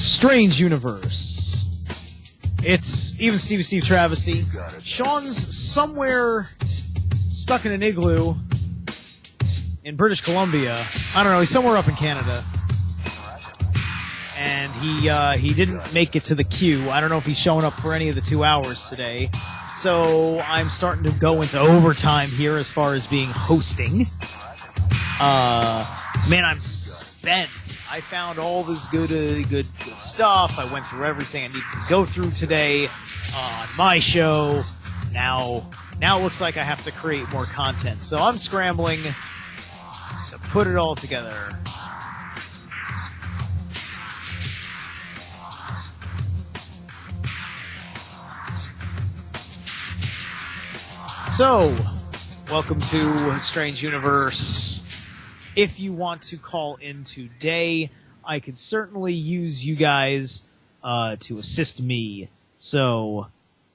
Strange universe. It's even Steve Travesty. Sean's somewhere stuck in an igloo in British Columbia. I don't know, he's somewhere up in Canada. And he didn't make it to the queue. I don't know if he's showing up for any of the 2 hours today. So I'm starting to go into overtime here as far as being hosting. Man, I'm spent. I found all this good stuff. I went through everything I needed to go through today on my show. Now it looks like I have to create more content. So I'm scrambling to put it all together. So, welcome to Strange Universe. If you want to call in today, I could certainly use you guys to assist me. So,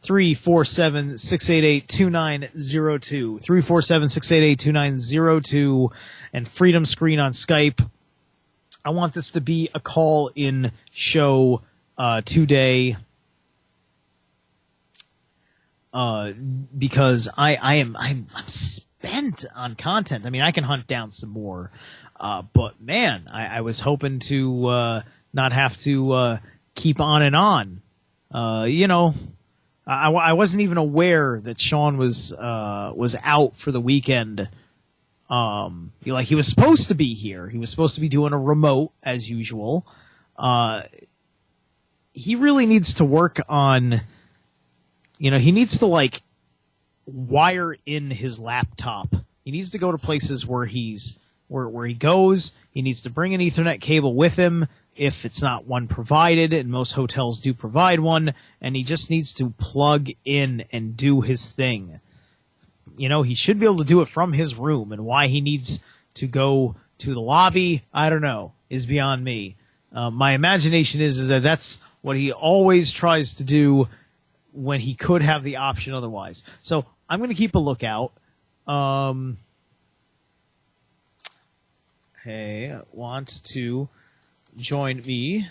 347-688-2902. 347-688-2902 and Freedom Screen on Skype. I want this to be a call-in show today. Because I'm spent on content. I mean, I can hunt down some more, but man, I was hoping to not have to keep on and on. You know, I wasn't even aware that Sean was out for the weekend. He was supposed to be here. He was supposed to be doing a remote as usual. He really needs to work on. You know, he needs to, wire in his laptop. He needs to go to places where he goes. He needs to bring an Ethernet cable with him if it's not one provided, and most hotels do provide one, and he just needs to plug in and do his thing. You know, he should be able to do it from his room, and why he needs to go to the lobby, I don't know, is beyond me. My imagination is that that's what he always tries to do when he could have the option otherwise. So I'm going to keep a lookout. Hey, want to join me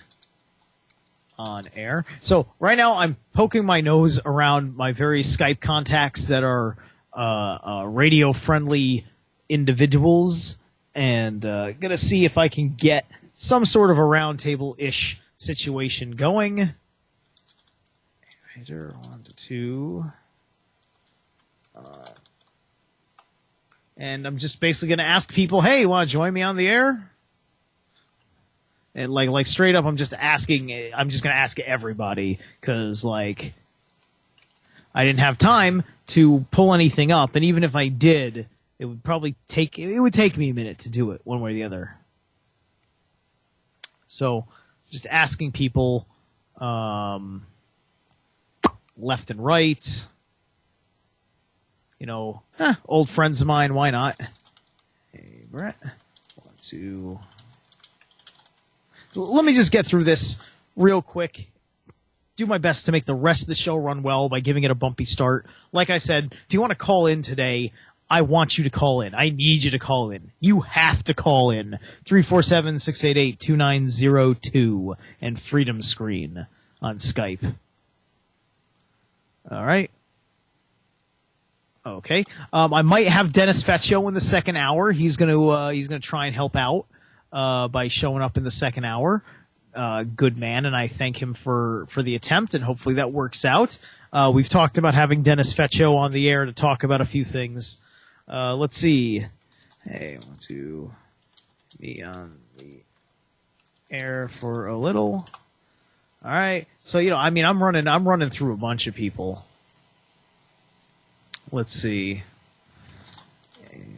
on air? So right now I'm poking my nose around my various Skype contacts that are radio-friendly individuals, and going to see if I can get some sort of a roundtable-ish situation going. 1 to 2. And I'm just basically going to ask people, hey, you want to join me on the air? And like straight up, I'm just going to ask everybody, because I didn't have time to pull anything up, and even if I did, it would take me a minute to do it one way or the other. So just asking people, left and right, you know, old friends of mine, why not? Hey, Brett, 1, 2. So let me just get through this real quick. Do my best to make the rest of the show run well by giving it a bumpy start. Like I said, if you want to call in today, I want you to call in. I need you to call in. You have to call in. 347-688-2902 and Freedom Screen on Skype. All right. Okay. I might have Dennis Fecchio in the second hour. He's gonna try and help out by showing up in the second hour. Good man, and I thank him for the attempt, and hopefully that works out. We've talked about having Dennis Fecchio on the air to talk about a few things. Let's see. Hey, I want to be on the air for a little. All right. So, you know, I mean, I'm running through a bunch of people. Let's see.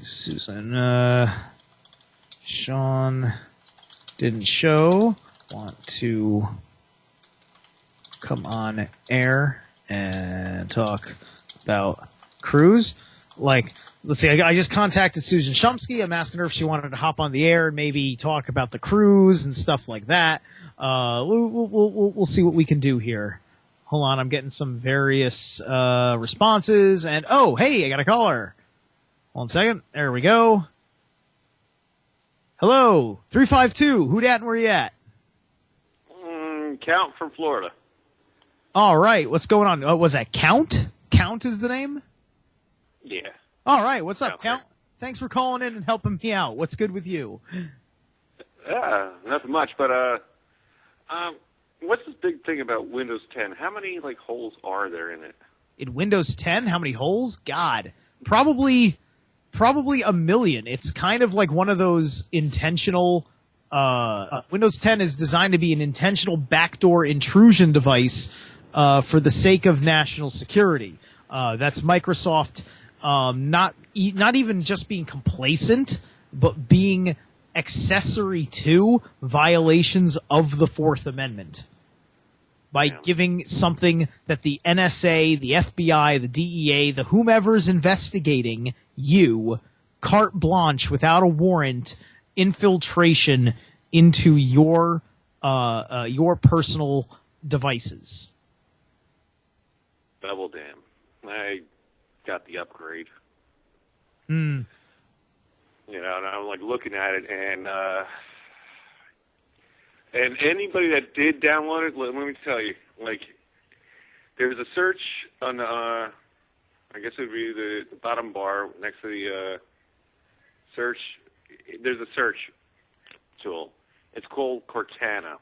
Susan, Sean didn't show. Want to come on air and talk about cruise. Let's see, I just contacted Susan Shumsky. I'm asking her if she wanted to hop on the air and maybe talk about the cruise and stuff like that. We'll see what we can do here. Hold on, I'm getting some various responses, and oh, hey, I got a caller. 1 second. There we go. Hello, 352. Who dat and where you at? Count from Florida. All right, what's going on? Was that Count? Count is the name? Yeah. All right, what's up, Count? Count? Thanks for calling in and helping me out. What's good with you? Nothing much, but what's this big thing about Windows 10? How many holes are there in it? In Windows 10, how many holes? God, probably a million. It's kind of like one of those intentional. Windows 10 is designed to be an intentional backdoor intrusion device for the sake of national security. That's Microsoft not even just being complacent, but being accessory to violations of the Fourth Amendment by giving something that the NSA, the FBI, the DEA, the whomever's investigating you, carte blanche without a warrant, infiltration into your personal devices. Double damn. I got the upgrade. Hmm. And I'm looking at it, and anybody that did download it, let me tell you, there's a search on the, I guess it would be the bottom bar next to the search. There's a search tool. It's called Cortana.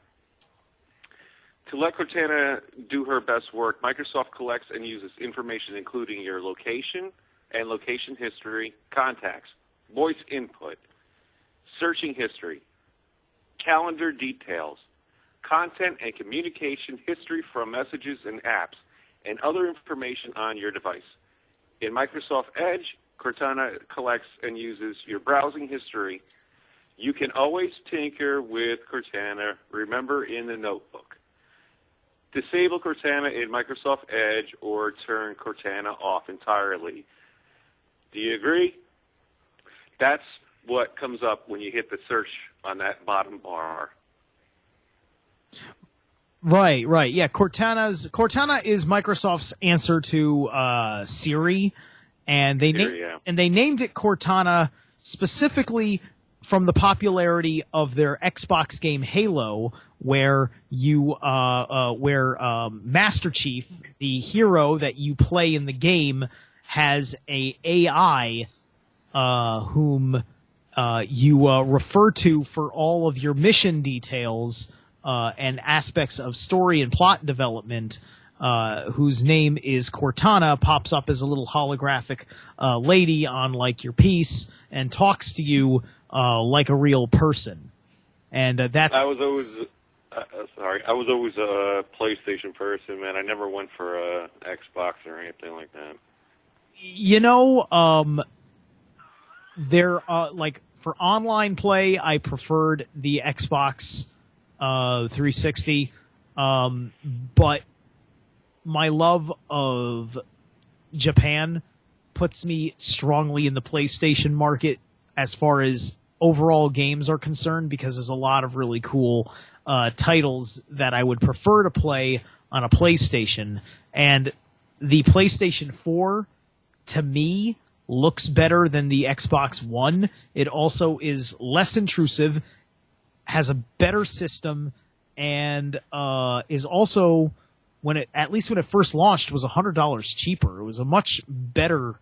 To let Cortana do her best work, Microsoft collects and uses information including your location and location history, contacts, voice input, searching history, calendar details, content and communication history from messages and apps, and other information on your device. In Microsoft Edge, Cortana collects and uses your browsing history. You can always tinker with Cortana, remember in the notebook. Disable Cortana in Microsoft Edge or turn Cortana off entirely. Do you agree? That's what comes up when you hit the search on that bottom bar. Right. Yeah, Cortana is Microsoft's answer to Siri, and they named it Cortana specifically from the popularity of their Xbox game Halo, where Master Chief, the hero that you play in the game, has a AI whom you refer to for all of your mission details and aspects of story and plot development, whose name is Cortana, pops up as a little holographic lady on your piece and talks to you like a real person. And that's... I was always a PlayStation person, man. I never went for a Xbox or anything like that. There for online play, I preferred the Xbox 360, but my love of Japan puts me strongly in the PlayStation market as far as overall games are concerned, because there's a lot of really cool titles that I would prefer to play on a PlayStation. And the PlayStation 4, to me, looks better than the Xbox One. It also is less intrusive, has a better system, and is also, at least when it first launched, was $100 cheaper. It was a much better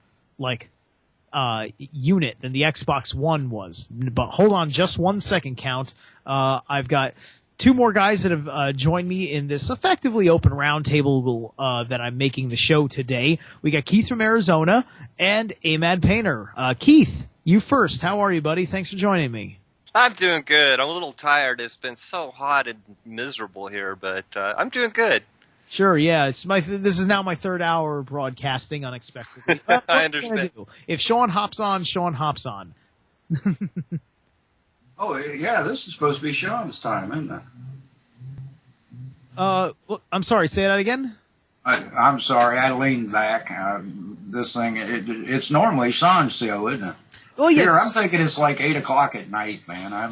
unit than the Xbox One was. But hold on just 1 second, Count. I've got two more guys that have joined me in this effectively open roundtable that I'm making the show today. We got Keith from Arizona and Ahmad Painter. Keith, you first. How are you, buddy? Thanks for joining me. I'm doing good. I'm a little tired. It's been so hot and miserable here, but I'm doing good. Sure, yeah. This is now my third hour broadcasting unexpectedly. I understand. If Sean hops on, Sean hops on. Oh, yeah, this is supposed to be Sean's time, isn't it? I'm sorry, say that again? I'm sorry, I leaned back. This thing, it's normally Sean's show, isn't it? Well, yes. Here, I'm thinking it's 8 o'clock at night, man.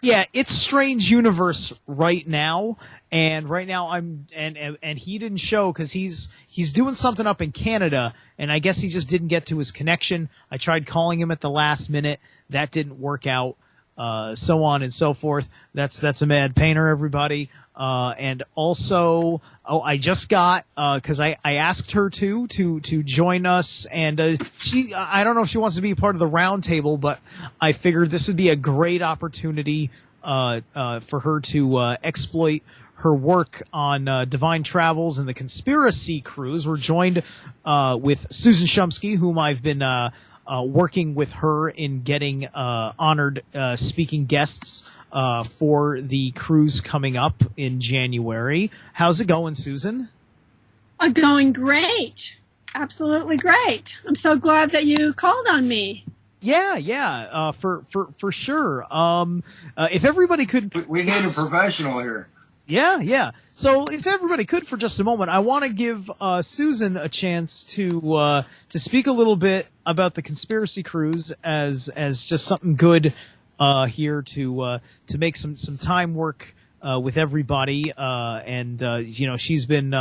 It's Strange Universe right now, and right now and he didn't show because he's doing something up in Canada, and I guess he just didn't get to his connection. I tried calling him at the last minute. That didn't work out. so on and so forth. That's a mad painter, everybody. And also, I just got, cause I asked her to join us, and, I don't know if she wants to be part of the round table, but I figured this would be a great opportunity, for her to, exploit her work on, Divine Travels and the Conspiracy Cruise. We're joined, with Susan Shumsky, whom I've been, working with her in getting, honored, speaking guests, for the cruise coming up in January. How's it going, Susan? Going great. Absolutely great. I'm so glad that you called on me. Yeah, for sure. If everybody could... We need a professional here. Yeah. So if everybody could for just a moment, I want to give Susan a chance to speak a little bit about the Conspiracy Cruise as just something good here to make some time work with everybody, and she's been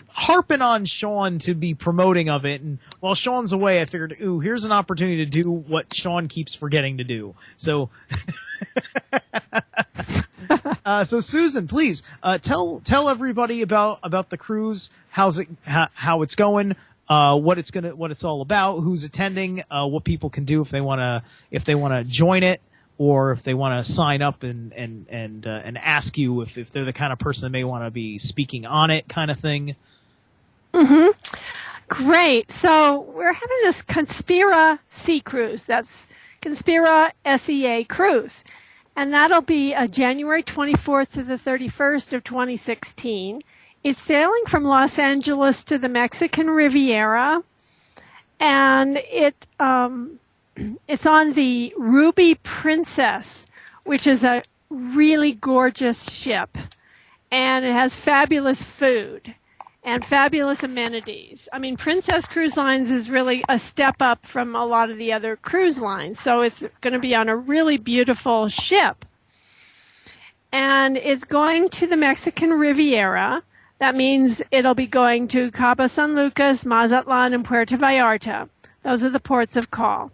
harping on Sean to be promoting of it, and while Sean's away, I figured, here's an opportunity to do what Sean keeps forgetting to do. So, so Susan, please tell everybody about the cruise, how it's going. What it's all about, who's attending, what people can do if they want to join it, or if they want to sign up and ask you if they're the kind of person that may want to be speaking on it, kind of thing. Mm-hmm. Great. So we're having this Conspiracy Cruise. That's Conspira SEA Cruise. And that'll be January 24th to the 31st of 2016. It's sailing from Los Angeles to the Mexican Riviera, and it's on the Ruby Princess, which is a really gorgeous ship, and it has fabulous food and fabulous amenities. I mean, Princess Cruise Lines is really a step up from a lot of the other cruise lines, so it's going to be on a really beautiful ship, and it's going to the Mexican Riviera. That means it'll be going to Cabo San Lucas, Mazatlan, and Puerto Vallarta. Those are the ports of call.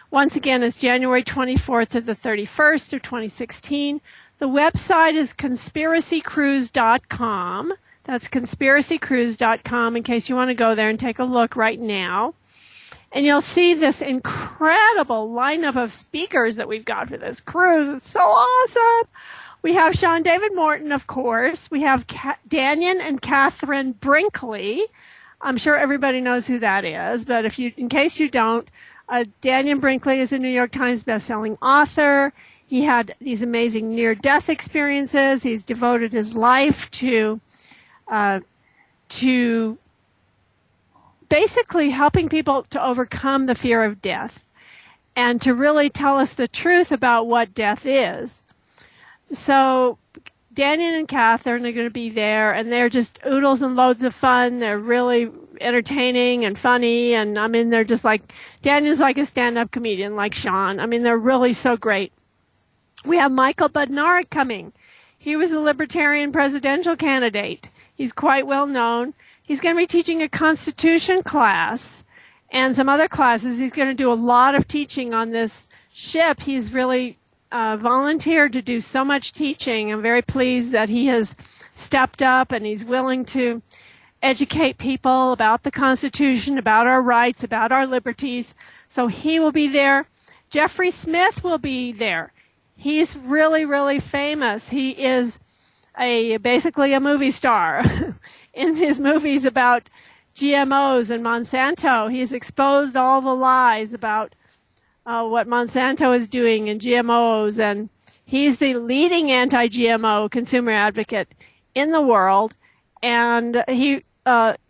Once again, it's January 24th to the 31st of 2016. The website is conspiracycruise.com. That's conspiracycruise.com in case you want to go there and take a look right now. And you'll see this incredible lineup of speakers that we've got for this cruise. It's so awesome. We have Sean David Morton, of course. We have Danyon and Katherine Brinkley. I'm sure everybody knows who that is, but in case you don't, Danyon Brinkley is a New York Times bestselling author. He had these amazing near-death experiences. He's devoted his life to basically helping people to overcome the fear of death and to really tell us the truth about what death is. So Danyon and Katherine are going to be there, and they're just oodles and loads of fun. They're really entertaining and funny, and I mean, they're just like, Danyon's like a stand-up comedian like Sean. I mean, they're really so great. We have Michael Badnarik coming. He was a Libertarian presidential candidate. He's quite well known. He's going to be teaching a Constitution class and some other classes. He's going to do a lot of teaching on this ship. He's really volunteered to do so much teaching. I'm very pleased that he has stepped up and he's willing to educate people about the Constitution, about our rights, about our liberties. So he will be there. Jeffrey Smith will be there. He's really, really famous. He is basically a movie star. In his movies about GMOs and Monsanto, he's exposed all the lies about what Monsanto is doing in GMOs, and he's the leading anti-GMO consumer advocate in the world. And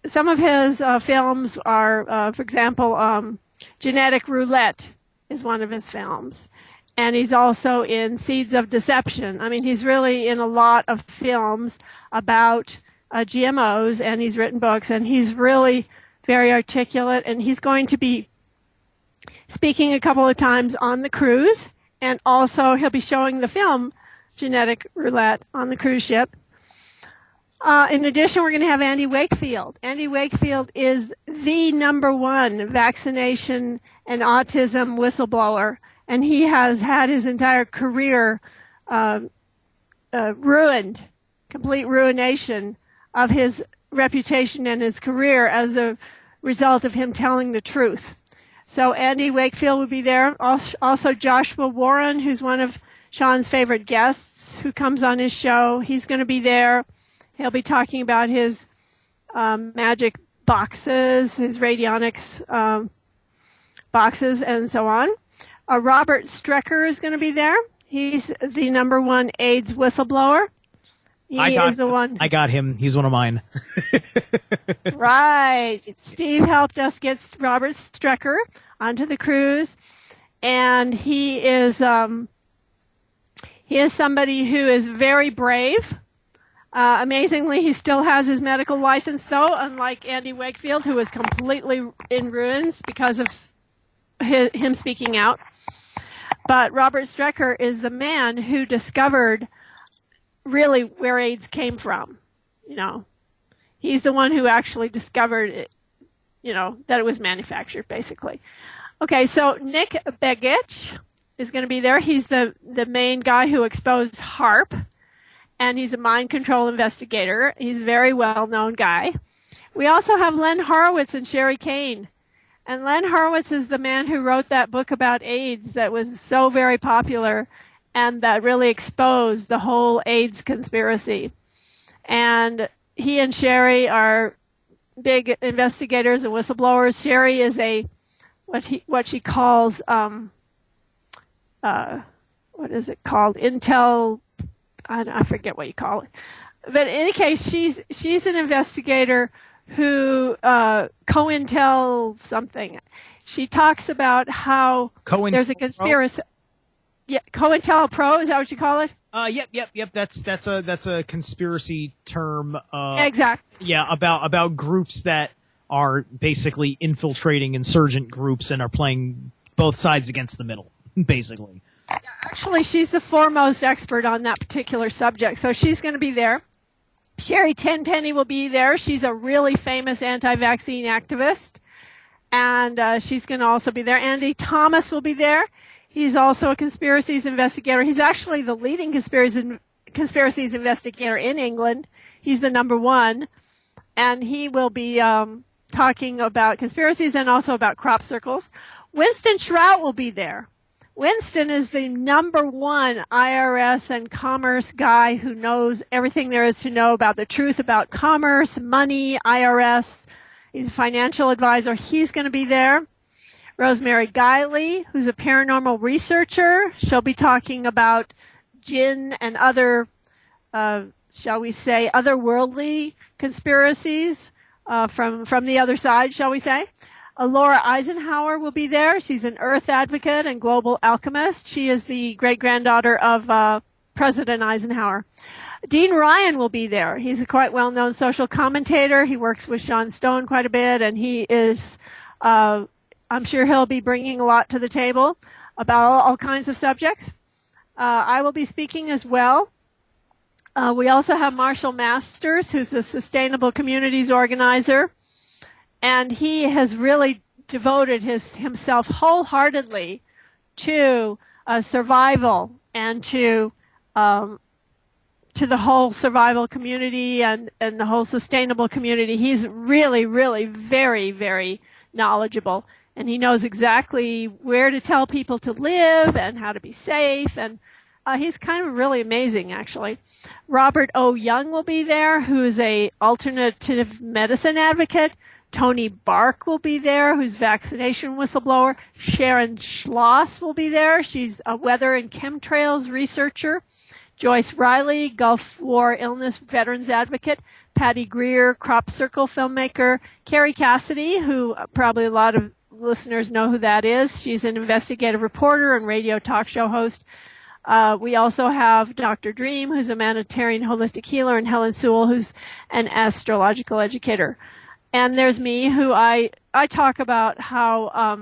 some of his films are, for example, Genetic Roulette is one of his films. And he's also in Seeds of Deception. I mean, he's really in a lot of films about GMOs, and he's written books, and he's really very articulate, and he's going to be speaking a couple of times on the cruise, and also he'll be showing the film Genetic Roulette on the cruise ship. In addition, we're going to have Andy Wakefield. Andy Wakefield is the #1 vaccination and autism whistleblower and he has had his entire career ruined, complete ruination of his reputation and his career as a result of him telling the truth. So Andy Wakefield will be there. Also Joshua Warren, who's one of Sean's favorite guests, who comes on his show. He's going to be there. He'll be talking about his magic boxes, his radionics boxes, and so on. Robert Strecker is going to be there. He's the #1 AIDS whistleblower. I got him. He's one of mine. Right. Steve helped us get Robert Strecker onto the cruise, and he is somebody who is very brave. Amazingly, he still has his medical license, though, unlike Andy Wakefield, who is completely in ruins because of him speaking out. But Robert Strecker is the man who discovered really where AIDS came from. He's the one who actually discovered it, that it was manufactured, basically. Okay, so Nick Begich is going to be there. He's the main guy who exposed Haarp, and he's a mind control investigator. He's a very well-known guy. We also have Len Horowitz and Sherry Kane. And Len Horowitz is the man who wrote that book about AIDS that was so very popular and that really exposed the whole AIDS conspiracy. And he and Sherry are big investigators and whistleblowers. Sherry is what she calls what is it called? Intel. I forget what you call it. But in any case, she's an investigator who Cointel something. She talks about how there's a conspiracy. Yeah, Cointelpro, is that what you call it? Yep. That's a conspiracy term. Exactly. Yeah, about groups that are basically infiltrating insurgent groups and are playing both sides against the middle, basically. Yeah, actually, she's the foremost expert on that particular subject, so she's going to be there. Sherry Tenpenny will be there. She's a really famous anti-vaccine activist, and she's going to also be there. Andy Thomas will be there. He's also a conspiracies investigator. He's actually the leading conspiracies investigator in England. He's the #1, and he will be talking about conspiracies and also about crop circles. Winston Shrout will be there. Winston is the #1 IRS and commerce guy who knows everything there is to know about the truth about commerce, money, IRS. He's a financial advisor. He's going to be there. Rosemary Guiley, who's a paranormal researcher. She'll be talking about jinn and other, shall we say, otherworldly conspiracies from the other side, shall we say. Laura Eisenhower will be there. She's an Earth advocate and global alchemist. She is the great-granddaughter of President Eisenhower. Dean Ryan will be there. He's a quite well-known social commentator. He works with Sean Stone quite a bit, and he is, I'm sure he'll be bringing a lot to the table about all kinds of subjects. I will be speaking as well. We also have Marshall Masters, who's a sustainable communities organizer. And he has really devoted himself wholeheartedly to survival and to the whole survival community and the whole sustainable community. He's really, really very, very knowledgeable. And he knows exactly where to tell people to live and how to be safe. And he's kind of really amazing, actually. Robert O. Young will be there, who is a alternative medicine advocate. Tony Bark will be there, who's vaccination whistleblower. Sharon Schloss will be there. She's a weather and chemtrails researcher. Joyce Riley, Gulf War illness veterans advocate. Patty Greer, crop circle filmmaker. Carrie Cassidy, who probably a lot of listeners know who that is. She's an investigative reporter and radio talk show host. We also have Dr. Dream, who's a humanitarian holistic healer, and Helen Sewell, who's an astrological educator. And there's me, who I talk about how,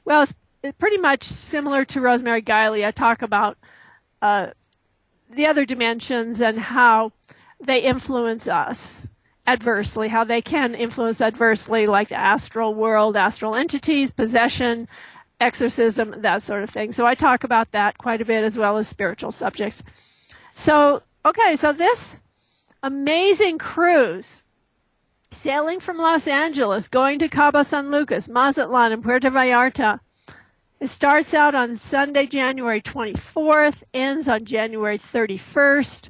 it's pretty much similar to Rosemary Guiley. I talk about the other dimensions and how they influence us adversely, how they can influence adversely, like the astral world, astral entities, possession, exorcism, that sort of thing. So I talk about that quite a bit, as well as spiritual subjects. So this amazing cruise, sailing from Los Angeles, going to Cabo San Lucas, Mazatlan, and Puerto Vallarta. It starts out on Sunday, January 24th, ends on January 31st.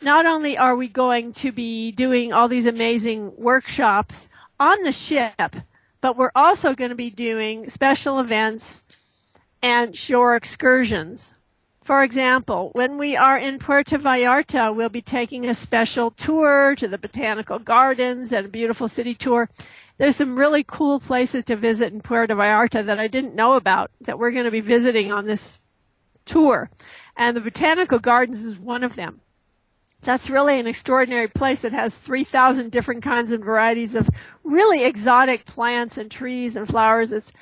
Not only are we going to be doing all these amazing workshops on the ship, but we're also going to be doing special events and shore excursions. For example, when we are in Puerto Vallarta, we'll be taking a special tour to the botanical gardens and a beautiful city tour. There's some really cool places to visit in Puerto Vallarta that I didn't know about that we're going to be visiting on this tour. And the botanical gardens is one of them. That's really an extraordinary place that has 3,000 different kinds and varieties of really exotic plants and trees and flowers. It's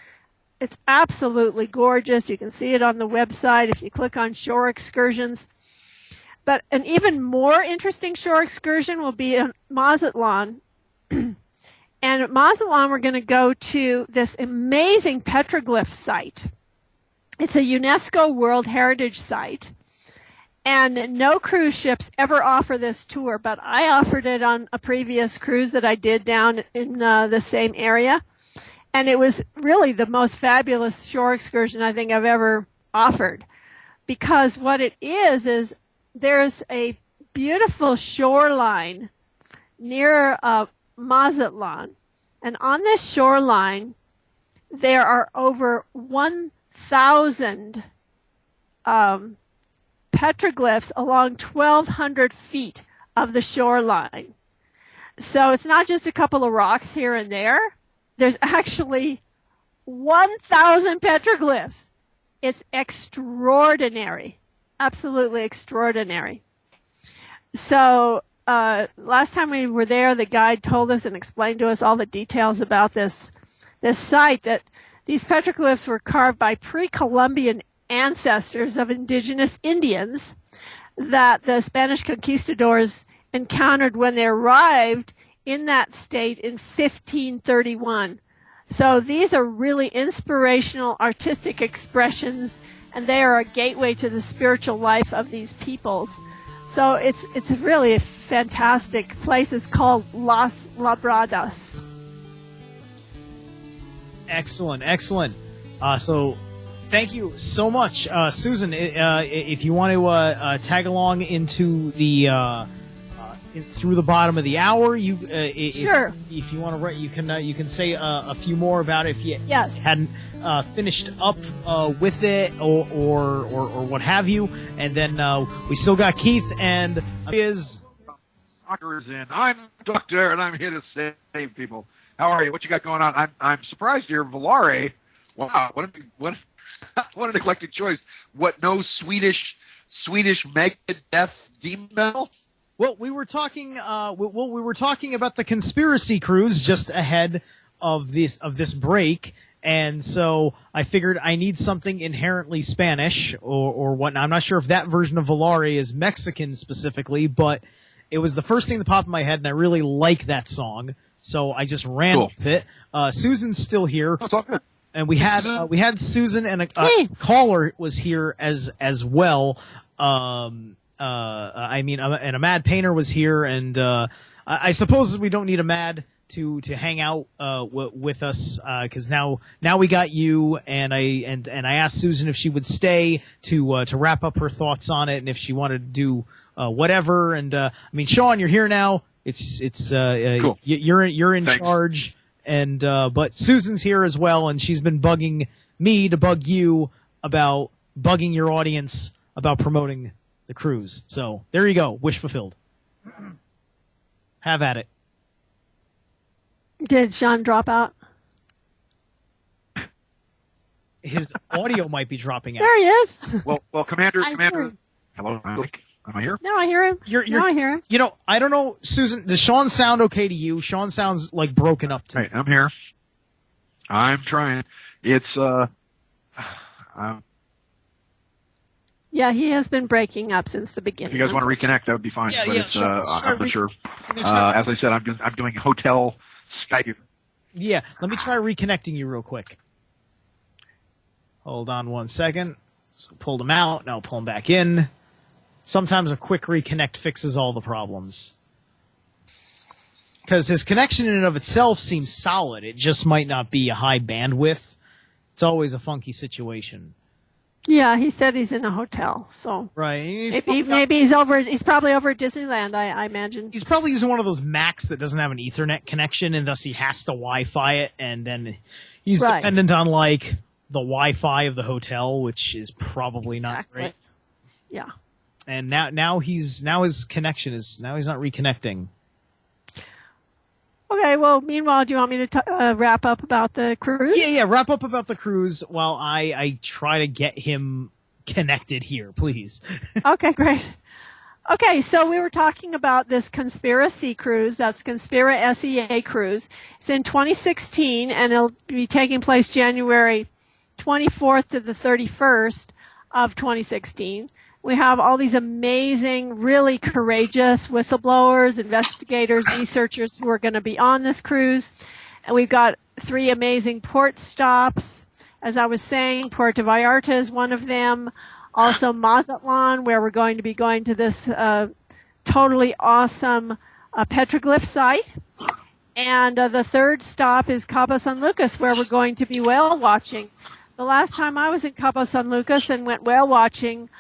absolutely gorgeous. You can see it on the website if you click on shore excursions. But an even more interesting shore excursion will be in Mazatlan. And at Mazatlan, we're going to go to this amazing petroglyph site. It's a UNESCO World Heritage Site. And no cruise ships ever offer this tour, but I offered it on a previous cruise that I did down in the same area. And it was really the most fabulous shore excursion I think I've ever offered. Because what it is there's a beautiful shoreline near Mazatlan. And on this shoreline, there are over 1,000 petroglyphs along 1,200 feet of the shoreline. So it's not just a couple of rocks here and there. There's actually 1,000 petroglyphs. It's extraordinary. Absolutely extraordinary. So last time we were there, the guide told us and explained to us all the details about this site, that these petroglyphs were carved by pre-Columbian ancestors of indigenous Indians that the Spanish conquistadors encountered when they arrived in that state in 1531. So these are really inspirational artistic expressions, and they are a gateway to the spiritual life of these peoples. So it's really a fantastic place. It's called Las Labradas. Excellent. So thank you so much, Susan. If you want to tag along into the through the bottom of the hour, sure. If you want to write, you can say a few more about it if you hadn't finished up with it or what have you. And then we still got Keith and is Doctor is in. I'm Doctor, and I'm here to save people. How are you? What you got going on? I'm surprised you're Volare. Wow, what a neglected choice. What? No Swedish Megadeth demon metal? Well, we were talking. We were talking about the conspiracy cruise just ahead of this break, and so I figured I need something inherently Spanish or whatnot. I'm not sure if that version of Volare is Mexican specifically, but it was the first thing that popped in my head, and I really like that song, so I just ran with it. Susan's still here. Oh, it's all good. And we had Susan, and a caller was here as well. And a Mad Painter was here, and I suppose we don't need a Mad to hang out with us because now we got you, and I asked Susan if she would stay to wrap up her thoughts on it, and if she wanted to do whatever. And Sean, you're here now. It's cool. You're in charge. And but Susan's here as well, and she's been bugging me to bug you about bugging your audience about promoting the cruise. So there you go, wish fulfilled. Have at it. Did Sean drop out? His audio might be dropping out. There he is. Well, Commander. Hello, am I here? No, I hear him. I hear him. You know, I don't know, Susan. Does Sean sound okay to you? Sean sounds like broken up to me. Hey, I'm here. I'm trying. It's yeah, he has been breaking up since the beginning. If you guys want to reconnect, that would be fine. Yeah, but it's sure. I'm not sure. As I said, I'm doing hotel Skype. Yeah, let me try reconnecting you real quick. Hold on one second. So pulled him out. Now pull him back in. Sometimes a quick reconnect fixes all the problems. Because his connection in and of itself seems solid. It just might not be a high bandwidth. It's always a funky situation. Yeah, he said he's in a hotel, so right. Maybe he's over. He's probably over at Disneyland. I imagine he's probably using one of those Macs that doesn't have an Ethernet connection, and thus he has to Wi-Fi it, and then he's dependent on like the Wi-Fi of the hotel, which is probably not great. Yeah. And now his connection is he's not reconnecting. Okay, well, meanwhile, do you want me to wrap up about the cruise? Yeah, wrap up about the cruise while I try to get him connected here, please. Okay, great. Okay, so we were talking about this Conspiracy cruise. That's Conspira SEA cruise. It's in 2016, and it'll be taking place January 24th to the 31st of 2016. We have all these amazing, really courageous whistleblowers, investigators, researchers who are going to be on this cruise. And we've got 3 amazing port stops. As I was saying, Puerto Vallarta is one of them. Also Mazatlan, where we're going to be going to this totally awesome petroglyph site. And the 3rd stop is Cabo San Lucas, where we're going to be whale watching. The last time I was in Cabo San Lucas and went whale watching,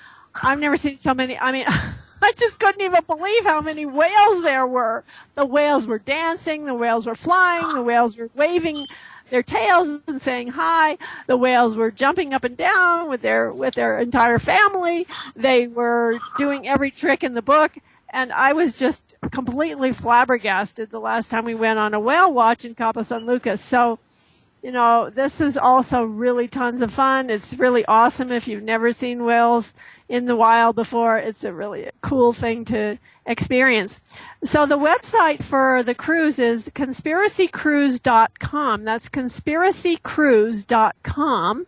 I've never seen so many. I mean, I just couldn't even believe how many whales there were. The whales were dancing. The whales were flying. The whales were waving their tails and saying hi. The whales were jumping up and down with their entire family. They were doing every trick in the book. And I was just completely flabbergasted the last time we went on a whale watch in Cabo San Lucas. So, you know, this is also really tons of fun. It's really awesome if you've never seen whales in the wild before. It's a really cool thing to experience. So the website for the cruise is conspiracycruise.com. That's conspiracycruise.com.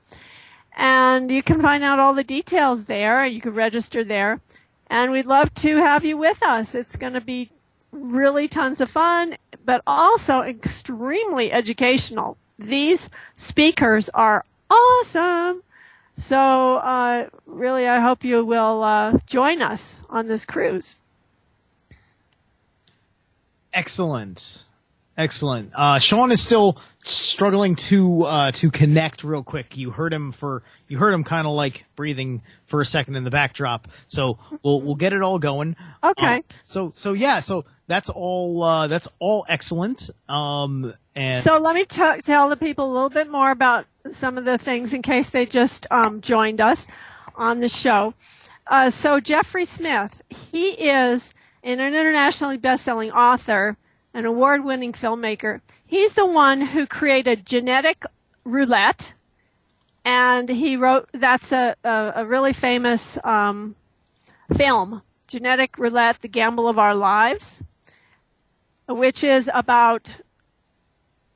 And you can find out all the details there. You can register there. And we'd love to have you with us. It's going to be really tons of fun, but also extremely educational. These speakers are awesome. So really, I hope you will join us on this cruise. Excellent. Sean is still struggling to connect real quick. You heard him kind of like breathing for a second in the backdrop. So we'll get it all going. Okay. So that's all excellent. And so let me tell the people a little bit more about some of the things in case they just joined us on the show. So Jeffrey Smith, he is an internationally best-selling author, an award-winning filmmaker. He's the one who created Genetic Roulette, and he wrote, that's a really famous film, Genetic Roulette, The Gamble of Our Lives, which is about,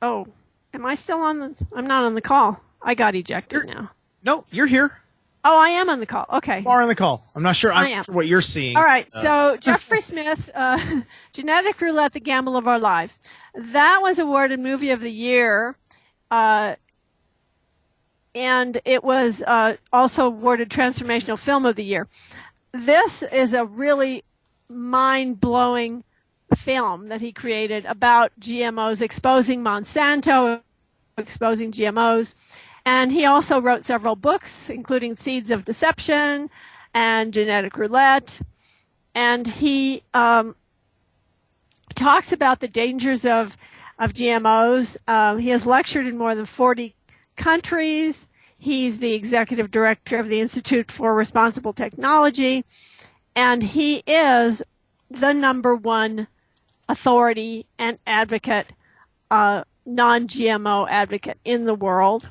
am I still on I'm not on the call. I got ejected now. No, you're here. Oh, I am on the call. Okay. You are on the call. I'm not sure. I am. Sure what you're seeing. All right. So Jeffrey Smith, Genetic Roulette, The Gamble of Our Lives. That was awarded Movie of the Year, and it was also awarded Transformational Film of the Year. This is a really mind-blowing film that he created about GMOs, exposing Monsanto, exposing GMOs. And he also wrote several books, including Seeds of Deception and Genetic Roulette. And he talks about the dangers of GMOs. He has lectured in more than 40 countries. He's the executive director of the Institute for Responsible Technology. And he is the #1 authority and advocate, non-GMO advocate in the world.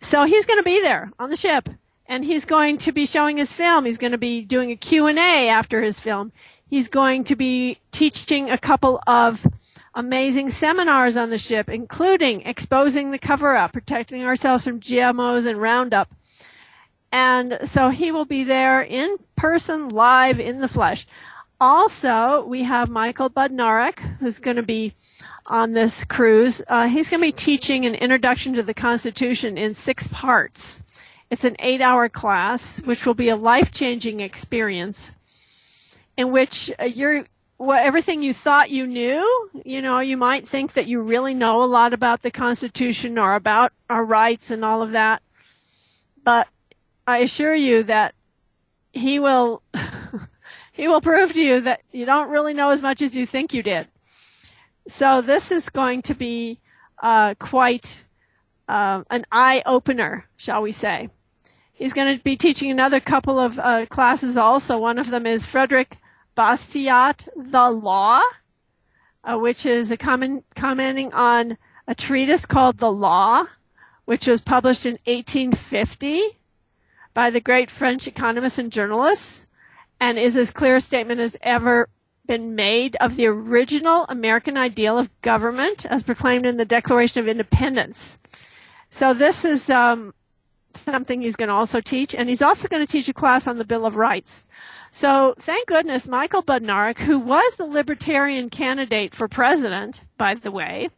So he's going to be there on the ship, and he's going to be showing his film. He's going to be doing a Q&A after his film. He's going to be teaching a couple of amazing seminars on the ship, including exposing the cover-up, protecting ourselves from GMOs and Roundup. And so he will be there in person, live, in the flesh. Also, we have Michael Budnarek, who's going to be on this cruise. He's going to be teaching an introduction to the Constitution in 6 parts. It's an 8-hour class, which will be a life-changing experience in which everything you thought you knew, you might think that you really know a lot about the Constitution or about our rights and all of that. But I assure you that he will prove to you that you don't really know as much as you think you did. So this is going to be quite an eye-opener, shall we say. He's going to be teaching another couple of classes also. One of them is Frederick Bastiat, The Law, which is commenting on a treatise called The Law, which was published in 1850 by the great French economist and journalist, and is as clear a statement as ever been made of the original American ideal of government as proclaimed in the Declaration of Independence. So this is something he's going to also teach, and he's also going to teach a class on the Bill of Rights. So thank goodness Michael Budnarik, who was the Libertarian candidate for president, by the way,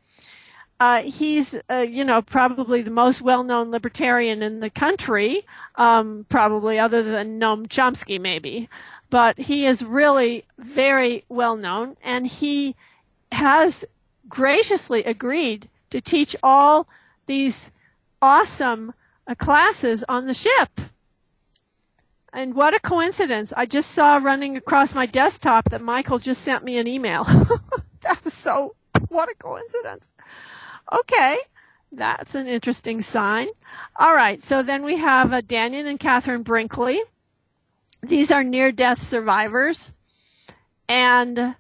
he's probably the most well-known Libertarian in the country, probably other than Noam Chomsky maybe. But he is really very well-known, and he has graciously agreed to teach all these awesome classes on the ship. And what a coincidence. I just saw running across my desktop that Michael just sent me an email. What a coincidence. Okay, that's an interesting sign. All right, so then we have Danyon and Katherine Brinkley. These are near-death survivors. And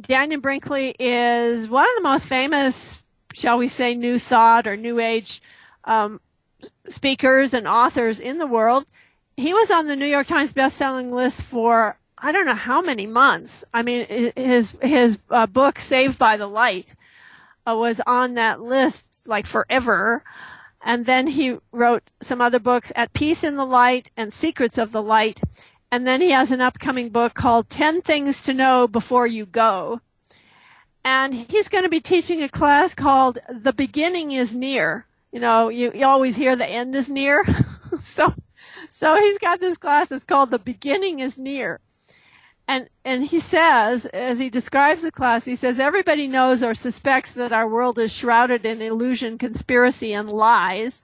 Danyon Brinkley is one of the most famous, shall we say, New Thought or New Age speakers and authors in the world. He was on the New York Times bestselling list for I don't know how many months. I mean, his book Saved by the Light was on that list like forever. And then he wrote some other books, At Peace in the Light and Secrets of the Light. And then he has an upcoming book called 10 Things to Know Before You Go. And he's going to be teaching a class called The Beginning is Near. You know, you always hear the end is near. So he's got this class that's called The Beginning is Near. And he says, as he describes the class, he says, everybody knows or suspects that our world is shrouded in illusion, conspiracy, and lies.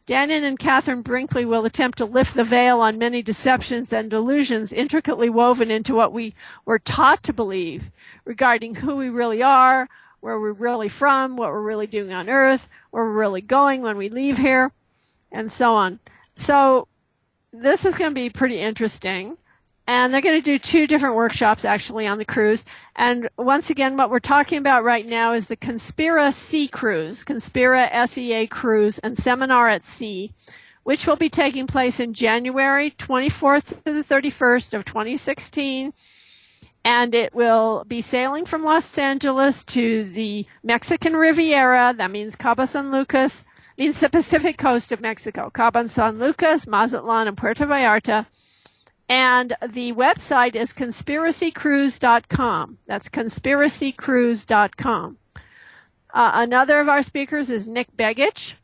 Danyon and Katherine Brinkley will attempt to lift the veil on many deceptions and delusions intricately woven into what we were taught to believe regarding who we really are, where we're really from, what we're really doing on Earth, where we're really going when we leave here, and so on. So this is going to be pretty interesting. And they're going to do 2 different workshops, actually, on the cruise. And once again, what we're talking about right now is the Conspira Sea Cruise, Conspira SEA Cruise and Seminar at Sea, which will be taking place in January 24th to the 31st of 2016. And it will be sailing from Los Angeles to the Mexican Riviera. That means Cabo San Lucas, means the Pacific coast of Mexico. Cabo San Lucas, Mazatlan, and Puerto Vallarta. And the website is conspiracycruise.com. That's conspiracycruise.com. Another of our speakers is Nick Begich,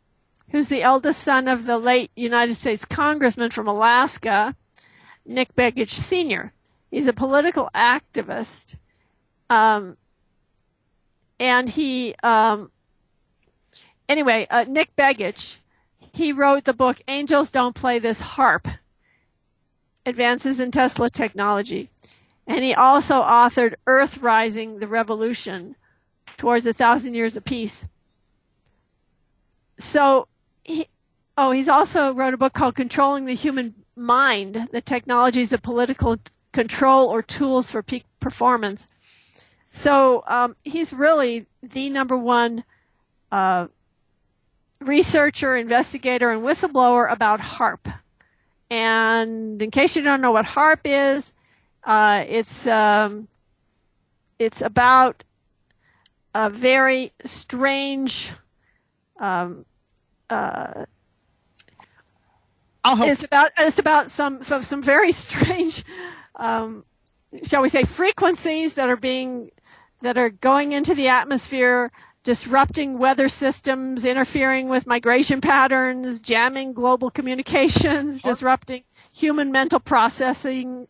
who's the eldest son of the late United States Congressman from Alaska, Nick Begich Sr. He's a political activist. And he, Nick Begich, he wrote the book Angels Don't Play This Harp, Advances in Tesla Technology. And he also authored Earth Rising, the Revolution Towards 1,000 Years of Peace. So, he's also wrote a book called Controlling the Human Mind, the Technologies of Political Control or Tools for Peak Performance. So he's really the number one researcher, investigator, and whistleblower about Haarp. And in case you don't know what Haarp is, it's about a very strange. It's about some very strange, shall we say, frequencies that are going into the atmosphere disrupting weather systems, interfering with migration patterns, jamming global communications, disrupting human mental processes,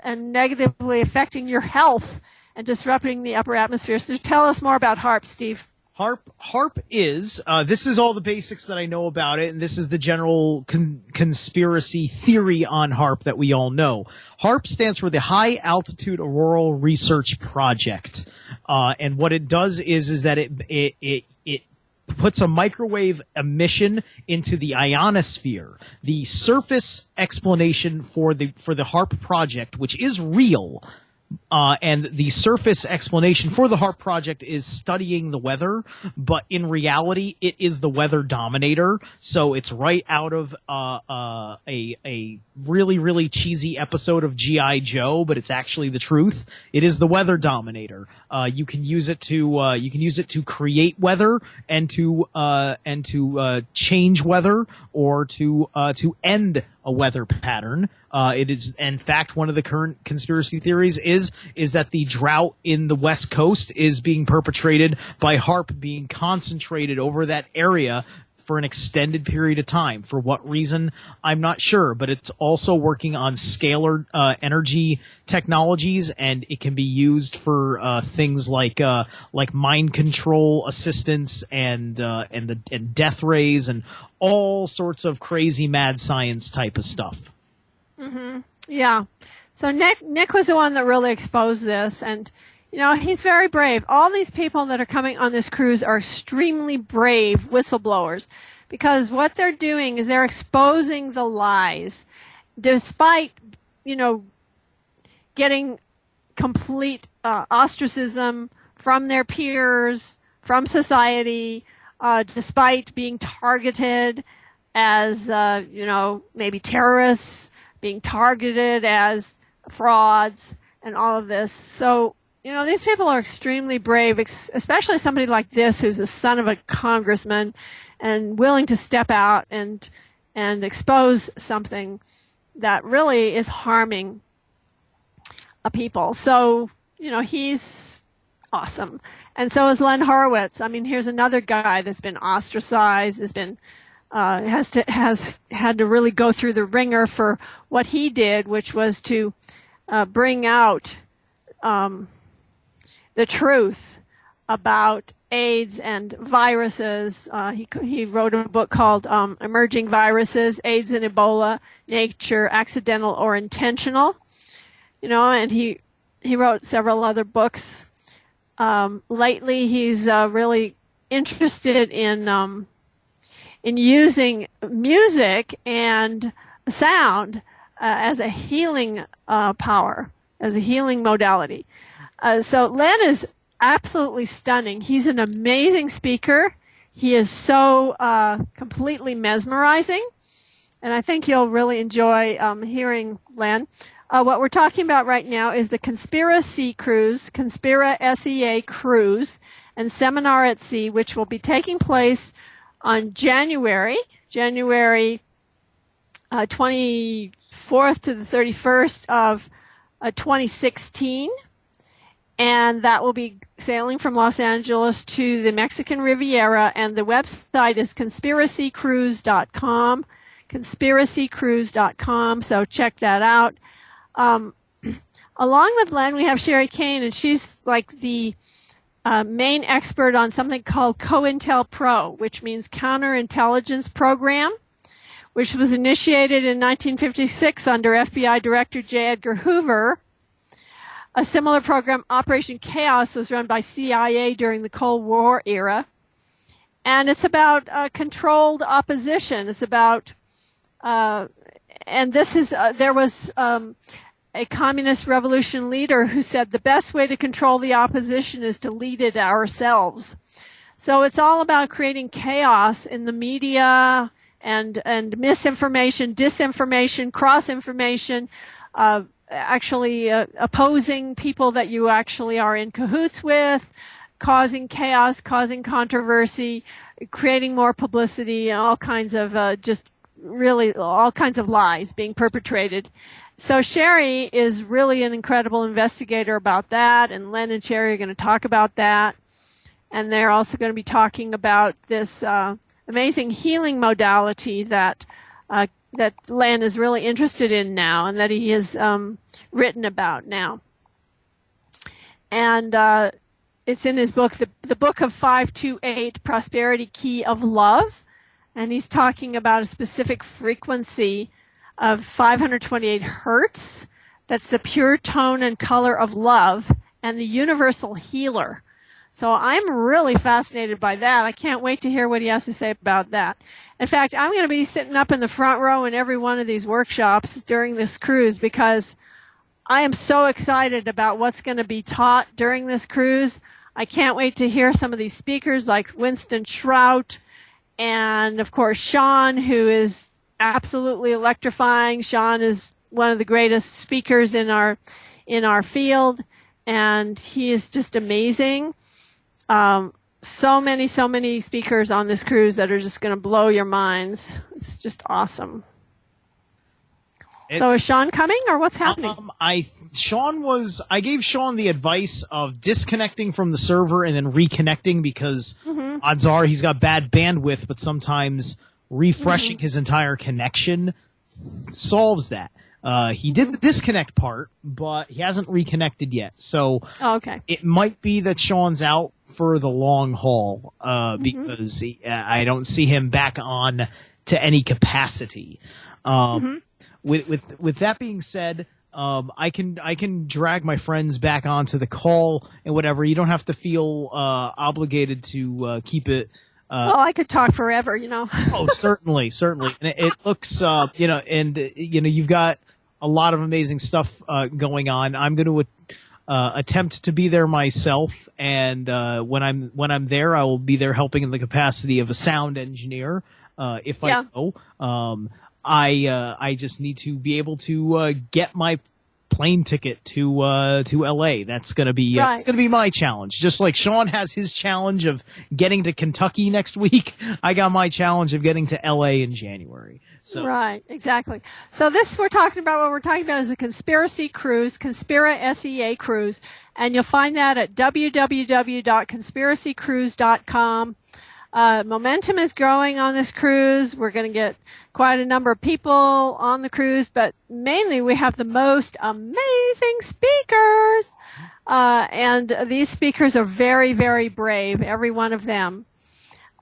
and negatively affecting your health and disrupting the upper atmosphere. So tell us more about Haarp, Steve. Haarp is, this is all the basics that I know about it, and this is the general conspiracy theory on Haarp that we all know. Haarp stands for the High Altitude Auroral Research Project. And what it does is that it puts a microwave emission into the ionosphere. The surface explanation for the Haarp project, which is real, and the surface explanation for the Haarp project is studying the weather, but in reality, it is the weather dominator. So it's right out of a really, really cheesy episode of G.I. Joe, but it's actually the truth. It is the weather dominator. You can use it to create weather and to change weather, or to end a weather pattern. It is, in fact, one of the current conspiracy theories is that the drought in the West Coast is being perpetrated by Haarp being concentrated over that area for an extended period of time. For what reason, I'm not sure, but it's also working on scalar energy technologies, and it can be used for things like mind control assistance and death rays and all sorts of crazy mad science type of stuff. Mm-hmm. Yeah. So Nick was the one that really exposed this, and he's very brave. All these people that are coming on this cruise are extremely brave whistleblowers, because what they're doing is they're exposing the lies, despite, getting complete ostracism from their peers, from society, despite being targeted as, maybe terrorists, being targeted as frauds, and all of this. So, these people are extremely brave, especially somebody like this who's the son of a congressman and willing to step out and expose something that really is harming people. So, he's awesome. And so is Len Horowitz. I mean, here's another guy that's been ostracized, has had to really go through the ringer for what he did, which was to bring out the truth about AIDS and viruses. He wrote a book called Emerging Viruses, AIDS and Ebola, Nature, Accidental or Intentional. And he wrote several other books. Lately, he's really interested in using music and sound as a healing power, as a healing modality. So Len is absolutely stunning. He's an amazing speaker. He is so completely mesmerizing, and I think you'll really enjoy hearing Len. What we're talking about right now is the Conspiracy Cruise, Conspira SEA Cruise, and Seminar at Sea, which will be taking place on January 24th to the 31st of 2016. And that will be sailing from Los Angeles to the Mexican Riviera. And the website is conspiracycruise.com, conspiracycruise.com. So check that out. Along with Len, we have Sherry Kane, and she's like the main expert on something called Cointelpro, which means Counterintelligence Program, which was initiated in 1956 under FBI Director J. Edgar Hoover. A similar program, Operation Chaos, was run by CIA during the Cold War era. And it's about controlled opposition. It's about, and this is, there was a communist revolution leader who said the best way to control the opposition is to lead it ourselves. So it's all about creating chaos in the media and misinformation, disinformation, cross-information, actually opposing people that you actually are in cahoots with, causing chaos, causing controversy, creating more publicity, and all kinds of just really all kinds of lies being perpetrated. So Sherry is really an incredible investigator about that, and Len and Sherry are going to talk about that. and they're also going to be talking about this amazing healing modality that Len is really interested in now, and that he has written about now. And it's in his book, the Book of 528, Prosperity Key of Love, and he's talking about a specific frequency of 528 hertz. That's the pure tone and color of love and the universal healer. So I'm really fascinated by that. I can't wait to hear what he has to say about that. In fact, I'm going to be sitting up in the front row in every one of these workshops during this cruise, because I am so excited about what's going to be taught during this cruise. I can't wait to hear some of these speakers like Winston Shrout and, of course, Sean, who is absolutely electrifying. Sean is one of the greatest speakers in our field, and he is just amazing. So many speakers on this cruise that are just going to blow your minds. It's just awesome. So is Sean coming, or what's happening? I gave Sean the advice of disconnecting from the server and then reconnecting, because odds are he's got bad bandwidth, but sometimes refreshing his entire connection solves that. He did the disconnect part, but he hasn't reconnected yet. So it might be that Sean's out for the long haul, because I don't see him back on to any capacity. With that being said, I can drag my friends back onto the call and whatever. You don't have to feel obligated to keep it. I could talk forever, Oh, certainly. And it looks, you've got a lot of amazing stuff going on. I'm going to attempt to be there myself, and when I'm there, I will be there helping in the capacity of a sound engineer. If I go, I just need to be able to get my plane ticket to LA. That's gonna be it's gonna be my challenge. Just like Sean has his challenge of getting to Kentucky next week, I got my challenge of getting to LA in January. So right, exactly. So what we're talking about is a conspiracy cruise, Conspira SEA cruise, and you'll find that at www.conspiracycruise.com. Momentum is growing on this cruise. We're going to get quite a number of people on the cruise, but mainly we have the most amazing speakers. And these speakers are very, very brave, every one of them.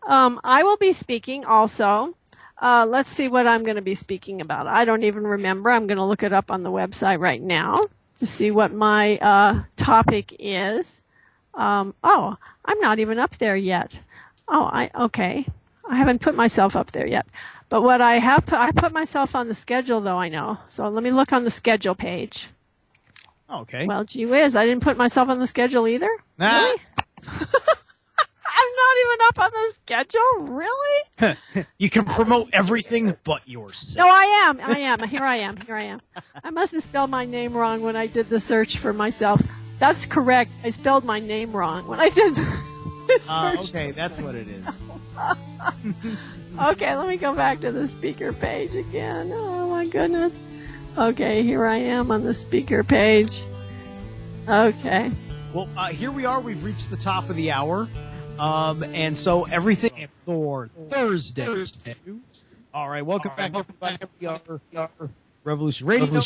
I will be speaking also. Let's see what I'm going to be speaking about. I don't even remember. I'm going to look it up on the website right now to see what my topic is. I'm not even up there yet. Okay. I haven't put myself up there yet. But what I put myself on the schedule, though, I know. So let me look on the schedule page. Okay. Well, gee whiz, I didn't put myself on the schedule either? Nah. Really? I'm not even up on the schedule? Really? You can promote everything but yourself. No, I am. Here I am. I must have spelled my name wrong when I did the search for myself. That's correct. I spelled my name wrong when I did the search. Okay, that's what it is. Okay, let me go back to the speaker page again. Oh, my goodness. Okay, here I am on the speaker page. Okay. Well, here we are. We've reached the top of the hour. And so everything for Thursday. All right, welcome back. We are Revolution Radio.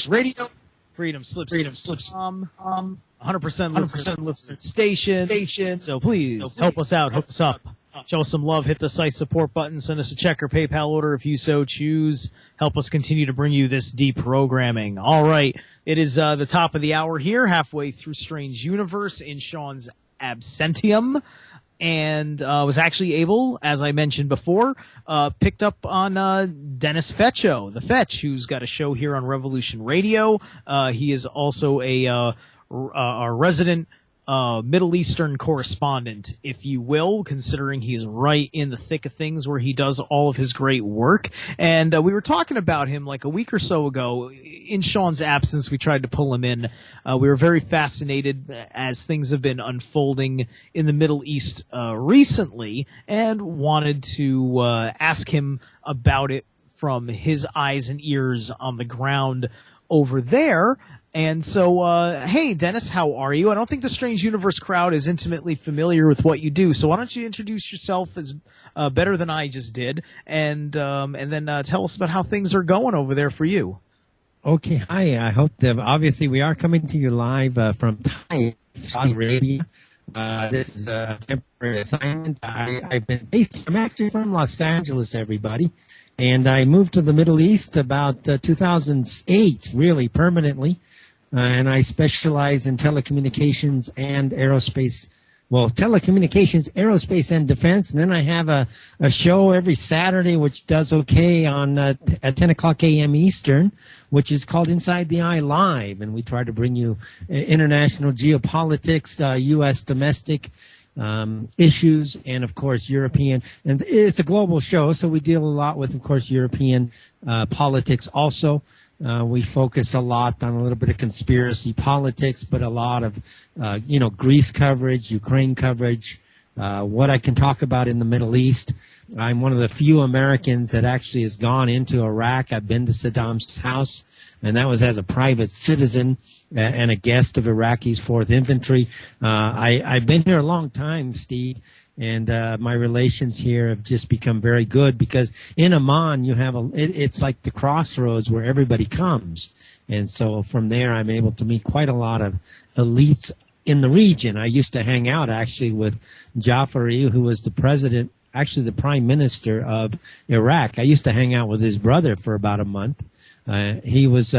Freedom Slips. 100% listener station. So please help us out. Hook us up. Show us some love. Hit the site support button. Send us a check or PayPal order if you so choose. Help us continue to bring you this deep programming. All right. It is the top of the hour here, halfway through Strange Universe in Sean's absentium. And was actually able, as I mentioned before, picked up on Dennis Fetcho, the Fetch, who's got a show here on Revolution Radio. He is also a resident Middle Eastern correspondent, if you will, considering he's right in the thick of things where he does all of his great work. And we were talking about him like a week or so ago. In Sean's absence, we tried to pull him in. We were very fascinated as things have been unfolding in the Middle East recently, and wanted to ask him about it from his eyes and ears on the ground over there. And so, hey, Dennis, how are you? I don't think the Strange Universe crowd is intimately familiar with what you do, so why don't you introduce yourself as better than I just did, and then tell us about how things are going over there for you. Okay, hi. I hope that obviously we are coming to you live from Saudi Arabia. This is a temporary assignment. I'm actually from Los Angeles, everybody. And I moved to the Middle East about 2008, really permanently. And I specialize in telecommunications and aerospace. Well, telecommunications, aerospace, and defense. And then I have a show every Saturday, which does okay on at 10 o'clock a.m. Eastern, which is called Inside the Eye Live. And we try to bring you international geopolitics, U.S. domestic issues, and, of course, European. And it's a global show, so we deal a lot with, of course, European politics also. We focus a lot on a little bit of conspiracy politics, but a lot of, Greece coverage, Ukraine coverage, what I can talk about in the Middle East. I'm one of the few Americans that actually has gone into Iraq. I've been to Saddam's house, and that was as a private citizen and a guest of Iraqi's 4th Infantry. I've been here a long time, Steve. And my relations here have just become very good because in Amman you have it's like the crossroads where everybody comes, and so from there I'm able to meet quite a lot of elites in the region. I used to hang out actually with Jafari, who was the president, actually the prime minister of Iraq. I used to hang out with his brother for about a month. He was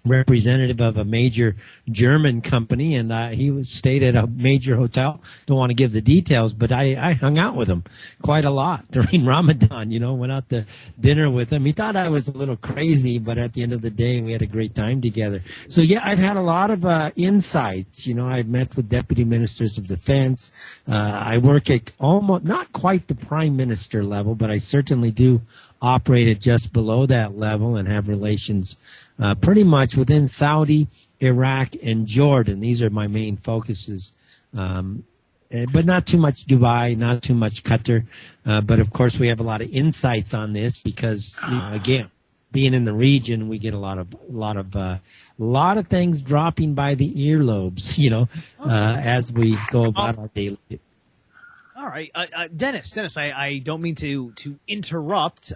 representative of a major German company, and he stayed at a major hotel. Don't want to give the details, but I hung out with him quite a lot during Ramadan, went out to dinner with him. He thought I was a little crazy, but at the end of the day, we had a great time together. So, yeah, I've had a lot of insights. I've met with deputy ministers of defense. I work at almost not quite the prime minister level, but I certainly do operate at just below that level and have relations pretty much within Saudi, Iraq, and Jordan. These are my main focuses. But not too much Dubai, not too much Qatar. But, of course, we have a lot of insights on this because, again, being in the region, we get a lot of things dropping by the earlobes, as we go about our daily. All right, Dennis, I don't mean to interrupt.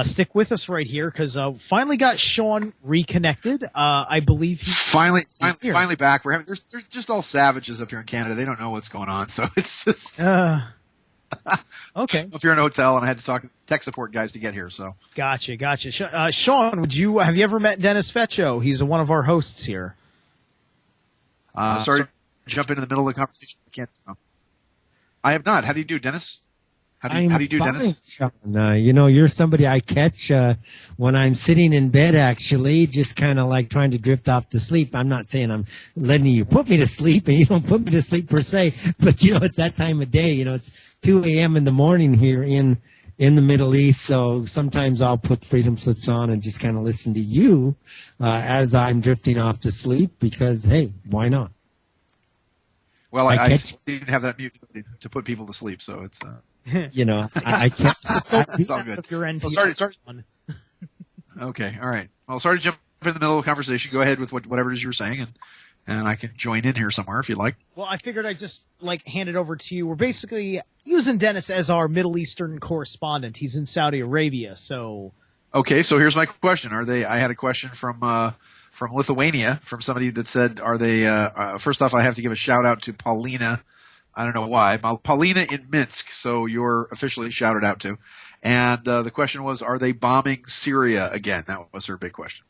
Stick with us right here because finally got Sean reconnected. I believe he's finally back. They're just all savages up here in Canada. They don't know what's going on, so it's just okay. If you're in a hotel, and I had to talk to tech support guys to get here, so Gotcha. Sean, have you ever met Dennis Feccio? He's one of our hosts here. Sorry to jump into the middle of the conversation. I can't. I have not. How do you do, Dennis? How do you do, Dennis? Sean. You're somebody I catch when I'm sitting in bed, actually, just kind of like trying to drift off to sleep. I'm not saying I'm letting you put me to sleep, and you don't put me to sleep per se, but, it's that time of day. It's 2 a.m. in the morning here in the Middle East, so sometimes I'll put Freedom Slips on and just kind of listen to you as I'm drifting off to sleep because, hey, why not? Well, I didn't have that mute to put people to sleep, so it's I can't. It's all good. Sorry. Okay, all right. Well, sorry to jump in the middle of the conversation. Go ahead with whatever it is you were saying, and I can join in here somewhere if you'd like. Well, I figured I'd just hand it over to you. We're basically using Dennis as our Middle Eastern correspondent. He's in Saudi Arabia, so. Okay, so here's my question. I had a question from Lithuania, from somebody that said, are they, first off, I have to give a shout out to Paulina. I don't know why. Paulina in Minsk, so you're officially shouted out to. And the question was, are they bombing Syria again? That was her big question.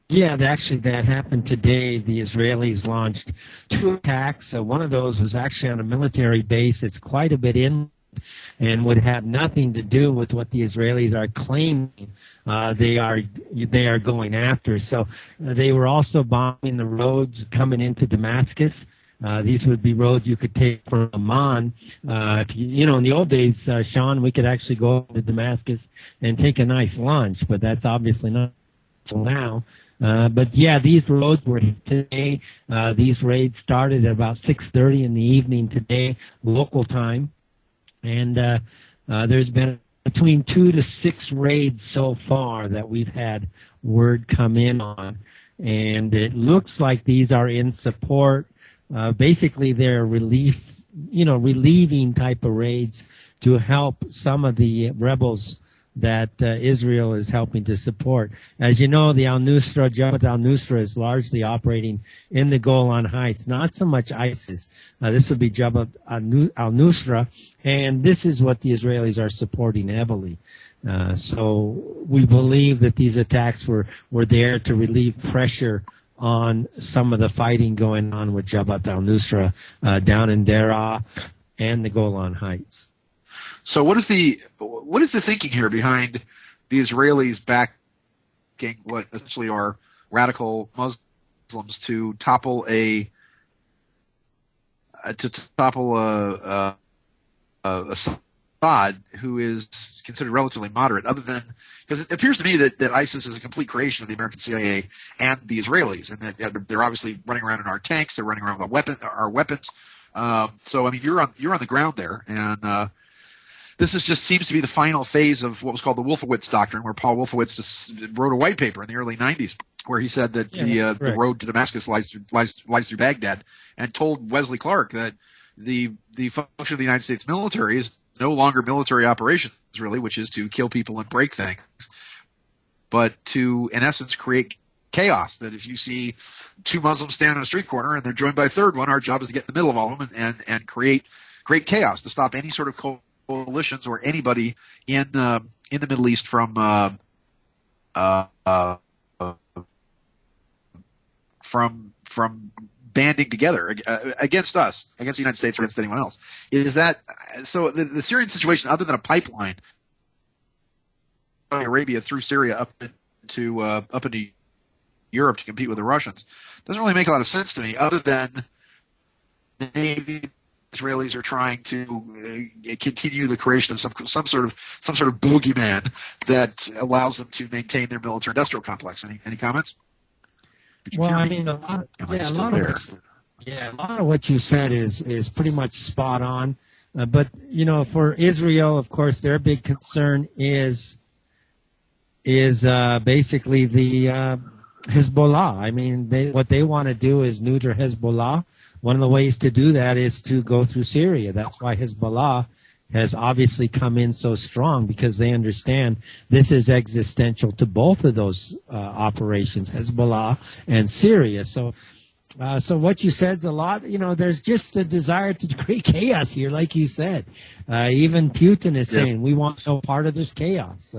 Yeah, actually that happened today. The Israelis launched 2 attacks. One of those was actually on a military base. It's quite a bit in and would have nothing to do with what the Israelis are claiming they are going after. So they were also bombing the roads coming into Damascus. These would be roads you could take from Amman. If in the old days, Sean, we could actually go to Damascus and take a nice lunch, but that's obviously not until now. But yeah, these roads were hit today. These raids started at about 6:30 in the evening today, local time. And there's been between 2 to 6 raids so far that we've had word come in on. and it looks like these are in support. Basically, they're relieving type of raids to help some of the rebels that Israel is helping to support. As you know, the al-Nusra, Jabhat al-Nusra, is largely operating in the Golan Heights, not so much ISIS. This would be Jabhat al-Nusra, and this is what the Israelis are supporting heavily. So we believe that these attacks were there to relieve pressure on some of the fighting going on with Jabhat al-Nusra down in Deraa and the Golan Heights. So what is the thinking here behind the Israelis backing what essentially are radical Muslims to topple Assad, who is considered relatively moderate, other than because it appears to me that ISIS is a complete creation of the American CIA and the Israelis, and that they're obviously running around in our tanks, they're running around with our weapons. So I mean, you're on the ground there, and this seems to be the final phase of what was called the Wolfowitz Doctrine, where Paul Wolfowitz just wrote a white paper in the early 90s where he said that the road to Damascus lies through Baghdad, and told Wesley Clark that the function of the United States military is no longer military operations, really, which is to kill people and break things, but to, in essence, create chaos. That if you see two Muslims stand on a street corner and they're joined by a third one, our job is to get in the middle of all of them and create chaos, to stop any sort of coalitions or anybody in the Middle East from banding together against us, against the United States or against anyone else. Is that so? The Syrian situation, other than a pipeline, Saudi Arabia through Syria up into Europe to compete with the Russians, doesn't really make a lot of sense to me. Other than maybe Israelis are trying to continue the creation of some sort of boogeyman that allows them to maintain their military-industrial complex. Any comments? Well, I mean, a lot of what you said is pretty much spot on. But for Israel, of course, their big concern is basically the Hezbollah. I mean, what they want to do is neuter Hezbollah. One of the ways to do that is to go through Syria. That's why Hezbollah has obviously come in so strong, because they understand this is existential to both of those operations, Hezbollah and Syria. So what you said's a lot. There's just a desire to create chaos here, like you said. Even Putin is saying we want no part of this chaos.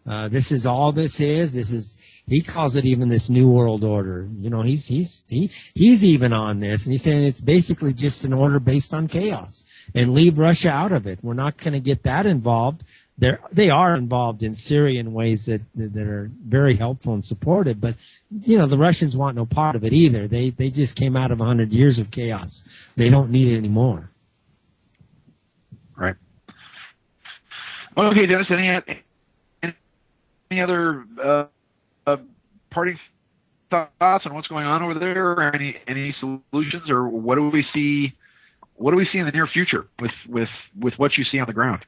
This is all this is. He calls it even this new world order. He's even on this, and he's saying it's basically just an order based on chaos, and leave Russia out of it. We're not going to get that involved. They are involved in Syria in ways that are very helpful and supportive, but the Russians want no part of it either. They just came out of 100 years of chaos. They don't need it anymore. Right. Okay, Dennis. Any other parting thoughts on what's going on over there, or any solutions, or what do we see in the near future with what you see on the ground?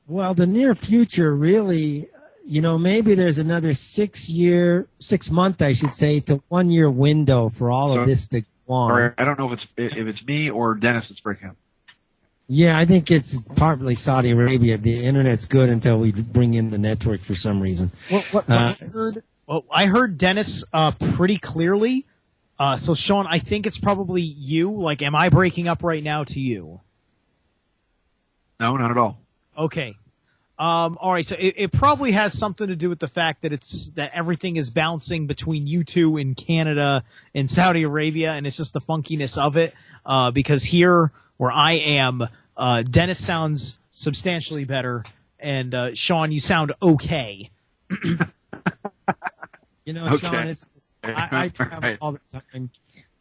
Well, the near future, really, maybe there's another 6 month, I should say, to 1 year window for all of this to go on. Sorry, I don't know if it's me or Dennis that's breaking up. Yeah, I think it's partly Saudi Arabia. The internet's good until we bring in the network for some reason. I heard Dennis pretty clearly. So, Sean, I think it's probably you. Like, am I breaking up right now to you? No, not at all. Okay. All right. So it probably has something to do with the fact that everything is bouncing between you two in Canada and Saudi Arabia, and it's just the funkiness of it. Because here, where I am, Dennis sounds substantially better, and Sean, you sound okay. Okay. Sean, I travel all the time.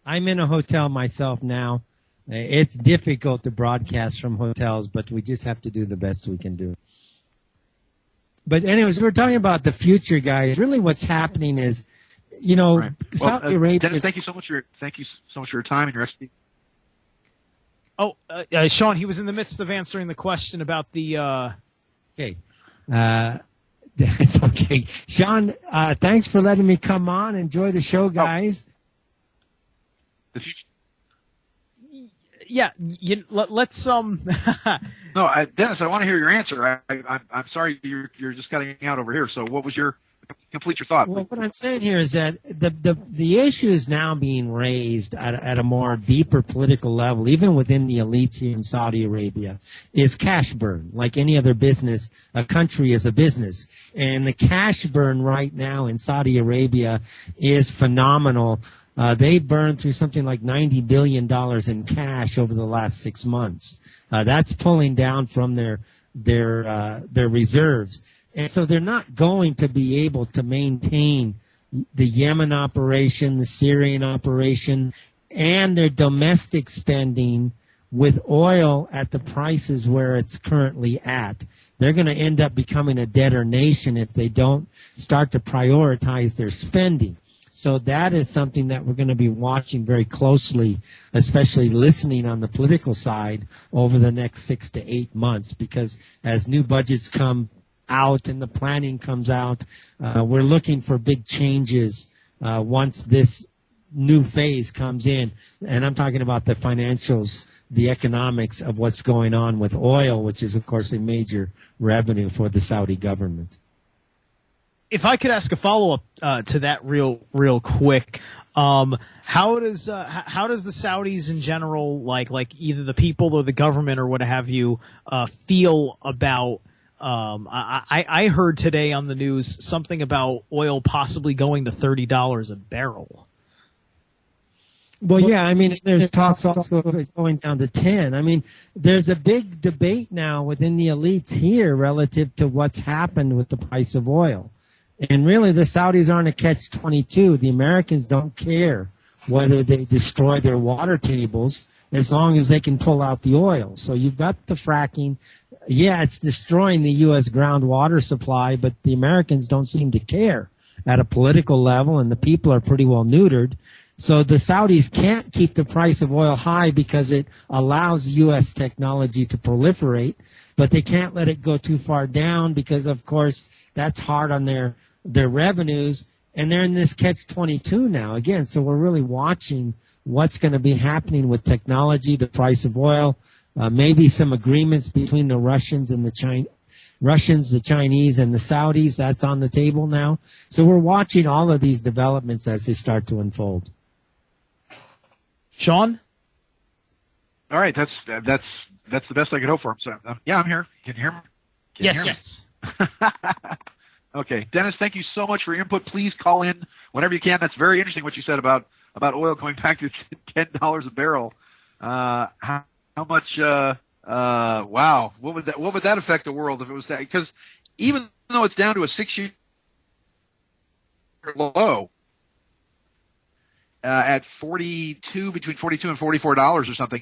I'm in a hotel myself now. It's difficult to broadcast from hotels, but we just have to do the best we can do. But anyways, we're talking about the future, guys. Really what's happening is, right. Saudi Arabia... Dennis, thank you so much for your time and your expertise. Oh, Sean, he was in the midst of answering the question about the... Okay. It's okay. Sean, thanks for letting me come on. Enjoy the show, guys. The future. Yeah, let's No, Dennis, I want to hear your answer. I'm sorry you're just cutting out over here. So what was complete your thought? Well, what I'm saying here is that the issue is now being raised at a more deeper political level, even within the elites here in Saudi Arabia, is cash burn. Like any other business, a country is a business. And the cash burn right now in Saudi Arabia is phenomenal. They burned through something like $90 billion in cash over the last 6 months. That's pulling down from their reserves. And so they're not going to be able to maintain the Yemen operation, the Syrian operation, and their domestic spending with oil at the prices where it's currently at. They're going to end up becoming a debtor nation if they don't start to prioritize their spending. So that is something that we're going to be watching very closely, especially listening on the political side over the next 6 to 8 months, because as new budgets come out and the planning comes out, we're looking for big changes once this new phase comes in. And I'm talking about the financials, the economics of what's going on with oil, which is, of course, a major revenue for the Saudi government. If I could ask a follow-up to that real quick, how does the Saudis in general, like either the people or the government or what have you, feel about? I heard today on the news something about oil possibly going to $30 a barrel. Well, yeah, I mean, there's talks also of it going down to 10. I mean, there's a big debate now within the elites here relative to what's happened with the price of oil. And really, the Saudis aren't a catch-22. The Americans don't care whether they destroy their water tables as long as they can pull out the oil. So you've got the fracking. Yeah, it's destroying the U.S. groundwater supply, but the Americans don't seem to care at a political level, and the people are pretty well neutered. So the Saudis can't keep the price of oil high because it allows U.S. technology to proliferate, but they can't let it go too far down because, of course, that's hard on their revenues, and they're in this catch-22 now again. So we're really watching what's going to be happening with technology, the price of oil, maybe some agreements between the Russians, the Chinese, and the Saudis. That's on the table now. So we're watching all of these developments as they start to unfold. Sean? All right, that's the best I could hope for. So, yeah, I'm here. Can you hear me? Yes. Okay, Dennis, thank you so much for your input. Please call in whenever you can. That's very interesting what you said about oil going back to $10 a barrel. How much? Wow, what would that affect the world if it was that? Because even though it's down to a 6-year low at between $42 and $44 or something,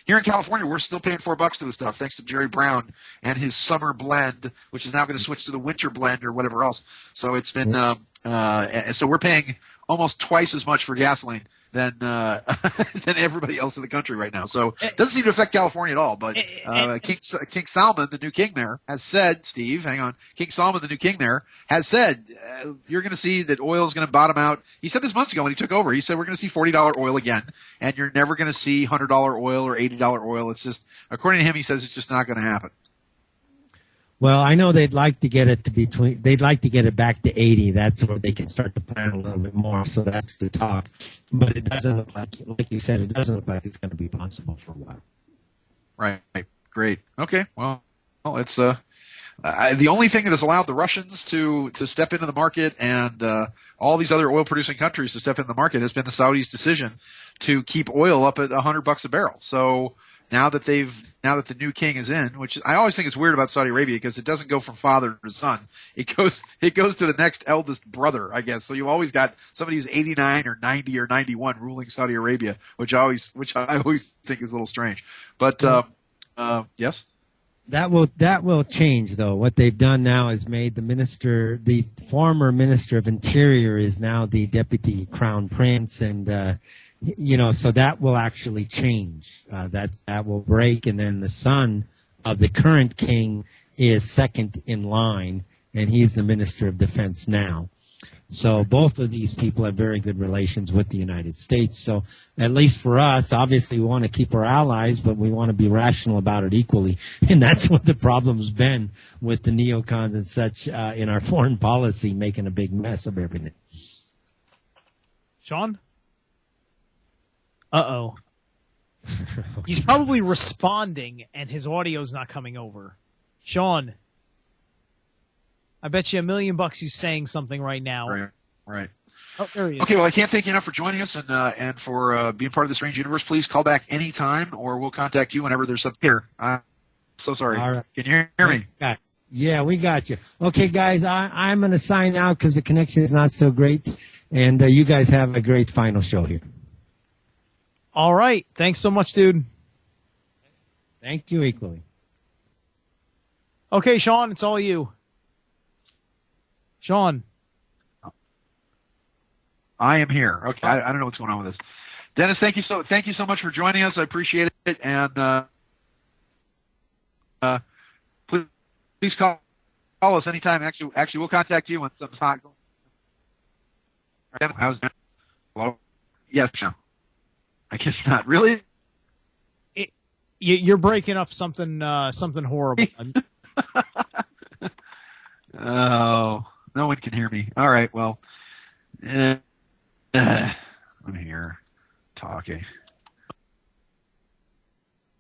here in California we're still paying $4 for the stuff thanks to Jerry Brown and his summer blend, which is now going to switch to the winter blend or whatever else. So it's been so we're paying almost twice as much for gasoline than everybody else in the country right now. So it doesn't seem to affect California at all. But King Salman, the new king there, has said, Steve, hang on, King Salman, the new king there, has said you're going to see that oil is going to bottom out. He said this months ago when he took over. He said we're going to see $40 oil again, and you're never going to see $100 oil or $80 oil. It's just, according to him, he says it's just not going to happen. Well, I know they'd like to get it they'd like to get it back to 80. That's where they can start to plan a little bit more. So that's the talk. But it doesn't look like you said, it doesn't look like it's going to be possible for a while. Right. Great. Okay. Well, it's the only thing that has allowed the Russians to step into the market and all these other oil producing countries to step into the market has been the Saudis' decision to keep oil up at $100 a barrel. So now that the new king is in, which I always think is weird about Saudi Arabia because it doesn't go from father to son. It goes to the next eldest brother, I guess. So you always got somebody who's 89 or 90 or 91 ruling Saudi Arabia, which I always think is a little strange. But yes. That will change though. What they've done now is made the former minister of Interior is now the deputy crown prince, and so that will actually change. That will break, and then the son of the current king is second in line, and he's the Minister of Defense now. So both of these people have very good relations with the United States. So at least for us, obviously we want to keep our allies, but we want to be rational about it equally. And that's what the problem's been with the neocons and such in our foreign policy, making a big mess of everything. Sean? Uh-oh. He's probably responding, and his audio's not coming over. Sean, I bet you $1 million he's saying something right now. Right. Oh, there he is. Okay, well, I can't thank you enough for joining us and for being part of the Strange Universe. Please call back anytime, or we'll contact you whenever there's something here. I'm so sorry. All right. Can you hear me? Yeah, we got you. Okay, guys, I'm going to sign out because the connection is not so great, and you guys have a great final show here. All right. Thanks so much, dude. Thank you equally. Okay, Sean, it's all you. Sean. I am here. Okay, I don't know what's going on with this. Dennis, thank you so much for joining us. I appreciate it, and please call us anytime. Actually, we'll contact you when something's hot. How's it? Hello? Yes, no. I guess not. Really? You're breaking up something horrible. Oh, no one can hear me. All right, well, I'm here talking.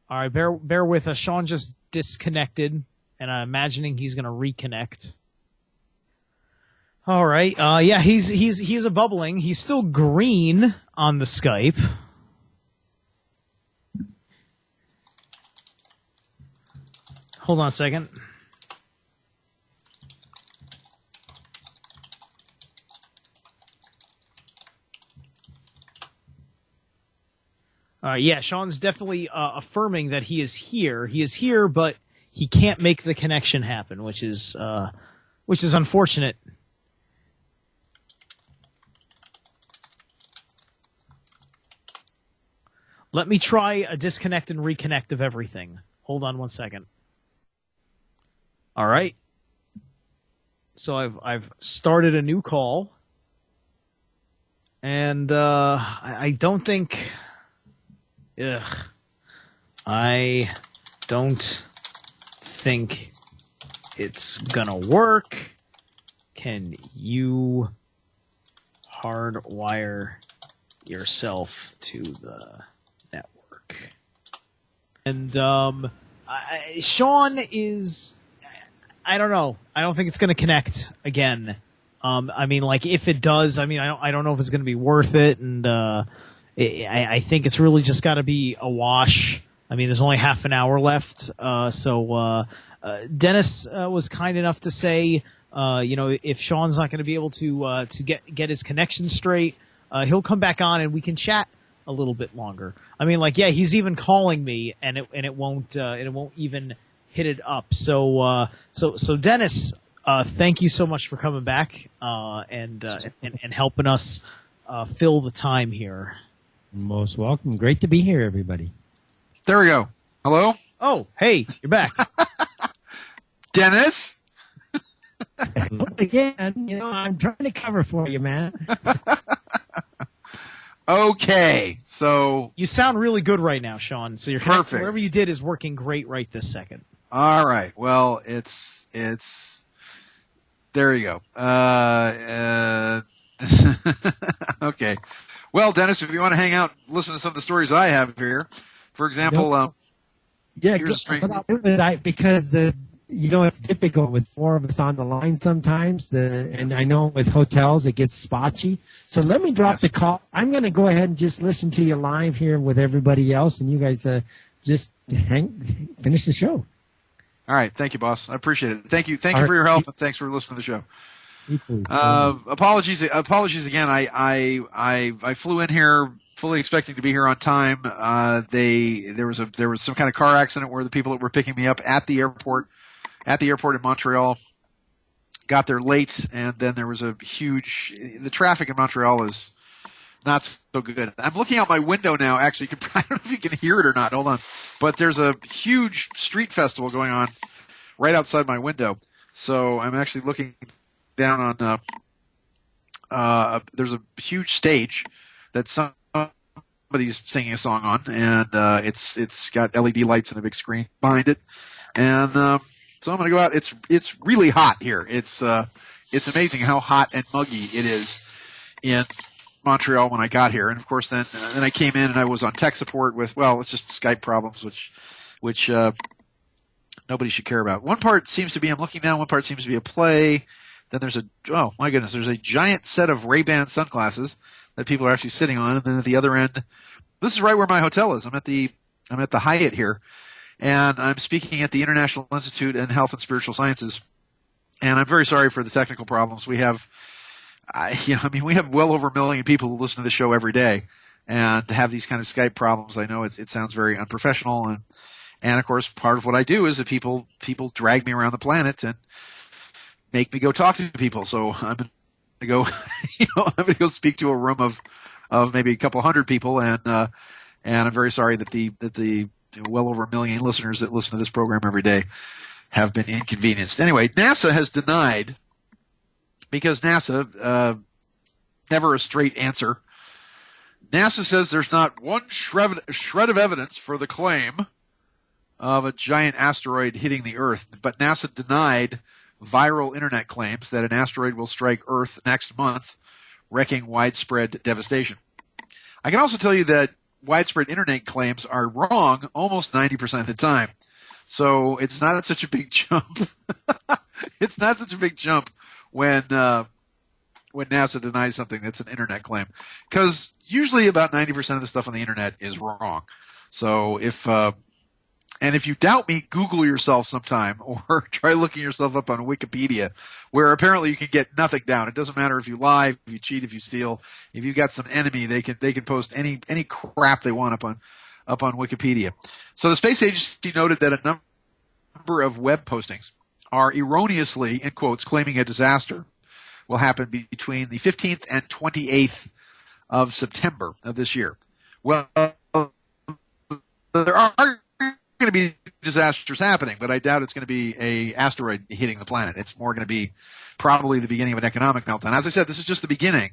All right, bear with us. Sean just disconnected, and I'm imagining he's going to reconnect. All right. Yeah, he's a bubbling. He's still green on the Skype. Hold on a second. Yeah, Sean's definitely affirming that he is here. He is here, but he can't make the connection happen, which is unfortunate. Let me try a disconnect and reconnect of everything. Hold on one second. All right. So I've started a new call, and I don't think. I don't think it's gonna work. Can you hardwire yourself to the network? And Sean is. I don't know. I don't think it's going to connect again. I mean, like, if it does, I mean, I don't know if it's going to be worth it. And I think it's really just got to be a wash. I mean, there's only half an hour left. So Dennis was kind enough to say, if Sean's not going to be able to get his connection straight, he'll come back on and we can chat a little bit longer. I mean, like, yeah, he's even calling me, and it won't even hit it up. So Dennis, thank you so much for coming back and helping us fill the time here. Most welcome. Great to be here, everybody. There we go. Hello? Oh, hey, you're back. Dennis? Again, I'm trying to cover for you, man. Okay, so You sound really good right now, Sean. So your Perfect. whatever you did is working great right this second. all right. Well, it's there you go. Okay. Well, Dennis, if you want to hang out, listen to some of the stories I have here. For example, here's a string. Because it's difficult with four of us on the line sometimes. And I know with hotels it gets spotchy. So let me drop the call. I'm going to go ahead and just listen to you live here with everybody else, and you guys just finish the show. All right. Thank you, boss. I appreciate it. Thank you for your help, and thanks for listening to the show. Apologies again. I flew in here fully expecting to be here on time. There was some kind of car accident where the people that were picking me up at the airport in Montreal got there late, and then there was the traffic in Montreal is not so good. I'm looking out my window now. Actually, I don't know if you can hear it or not. Hold on. But there's a huge street festival going on right outside my window. So I'm actually looking down on there's a huge stage that somebody's singing a song on, and it's got LED lights and a big screen behind it. And so I'm going to go out. It's really hot here. It's amazing how hot and muggy it is in Montreal when I got here. And of course then I came in and I was on tech support with, well, it's just Skype problems, which nobody should care about. One part seems to be, I'm looking now, one part seems to be a play. Then there's oh my goodness, there's a giant set of Ray-Ban sunglasses that people are actually sitting on. And then at the other end, this is right where my hotel is. I'm at the Hyatt here, and I'm speaking at the International Institute in Health and Spiritual Sciences. And I'm very sorry for the technical problems. We have, we have well over 1 million people who listen to the show every day, and to have these kind of Skype problems, I know it sounds very unprofessional. And of course, part of what I do is that people drag me around the planet and make me go talk to people. So I'm going to go, I'm going to go speak to a room of maybe a couple hundred people, and I'm very sorry that the well over 1 million listeners that listen to this program every day have been inconvenienced. Anyway, NASA has denied, because NASA, never a straight answer. NASA says there's not one shred of evidence for the claim of a giant asteroid hitting the Earth, but NASA denied viral internet claims that an asteroid will strike Earth next month, wreaking widespread devastation. I can also tell you that widespread internet claims are wrong almost 90% of the time. So it's not such a big jump. It's not such a big jump when NASA denies something that's an internet claim, because usually about 90% of the stuff on the internet is wrong. So if you doubt me, Google yourself sometime, or try looking yourself up on Wikipedia, where apparently you can get nothing down. It doesn't matter if you lie, if you cheat, if you steal. If you've got some enemy, they can post any crap they want up on Wikipedia. So the space agency noted that a number of web postings are erroneously, in quotes, claiming a disaster will happen between the 15th and 28th of September of this year. Well, there are going to be disasters happening, but I doubt it's going to be a asteroid hitting the planet. It's more going to be probably the beginning of an economic meltdown. As I said, this is just the beginning,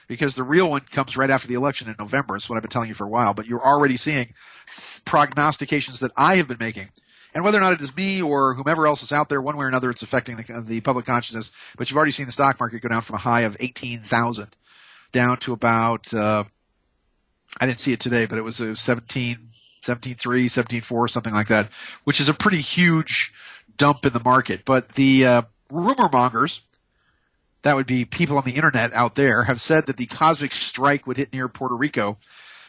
because the real one comes right after the election in November. It's what I've been telling you for a while, but you're already seeing prognostications that I have been making. And whether or not it is me or whomever else is out there, one way or another, it's affecting the public consciousness. But you've already seen the stock market go down from a high of 18,000 down to about, I didn't see it today, but it was 17.3, 17.4, something like that, which is a pretty huge dump in the market. But the rumor mongers, that would be people on the internet out there, have said that the cosmic strike would hit near Puerto Rico,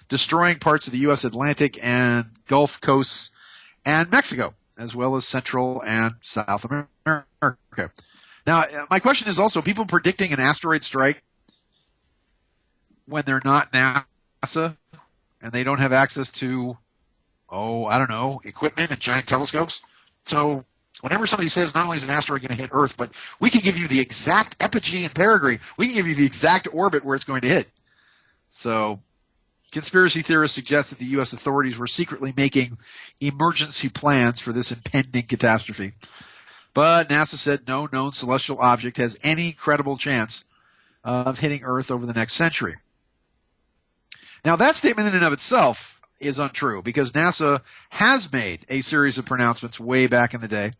destroying parts of the U.S. Atlantic and Gulf coasts and Mexico, as well as Central and South America. Now, my question is also, people predicting an asteroid strike when they're not NASA and they don't have access to, equipment and giant telescopes. So whenever somebody says not only is an asteroid going to hit Earth, but we can give you the exact epigee and perigee, we can give you the exact orbit where it's going to hit. So conspiracy theorists suggest that the U.S. authorities were secretly making emergency plans for this impending catastrophe. But NASA said no known celestial object has any credible chance of hitting Earth over the next century. Now, that statement in and of itself is untrue, because NASA has made a series of pronouncements way back in the day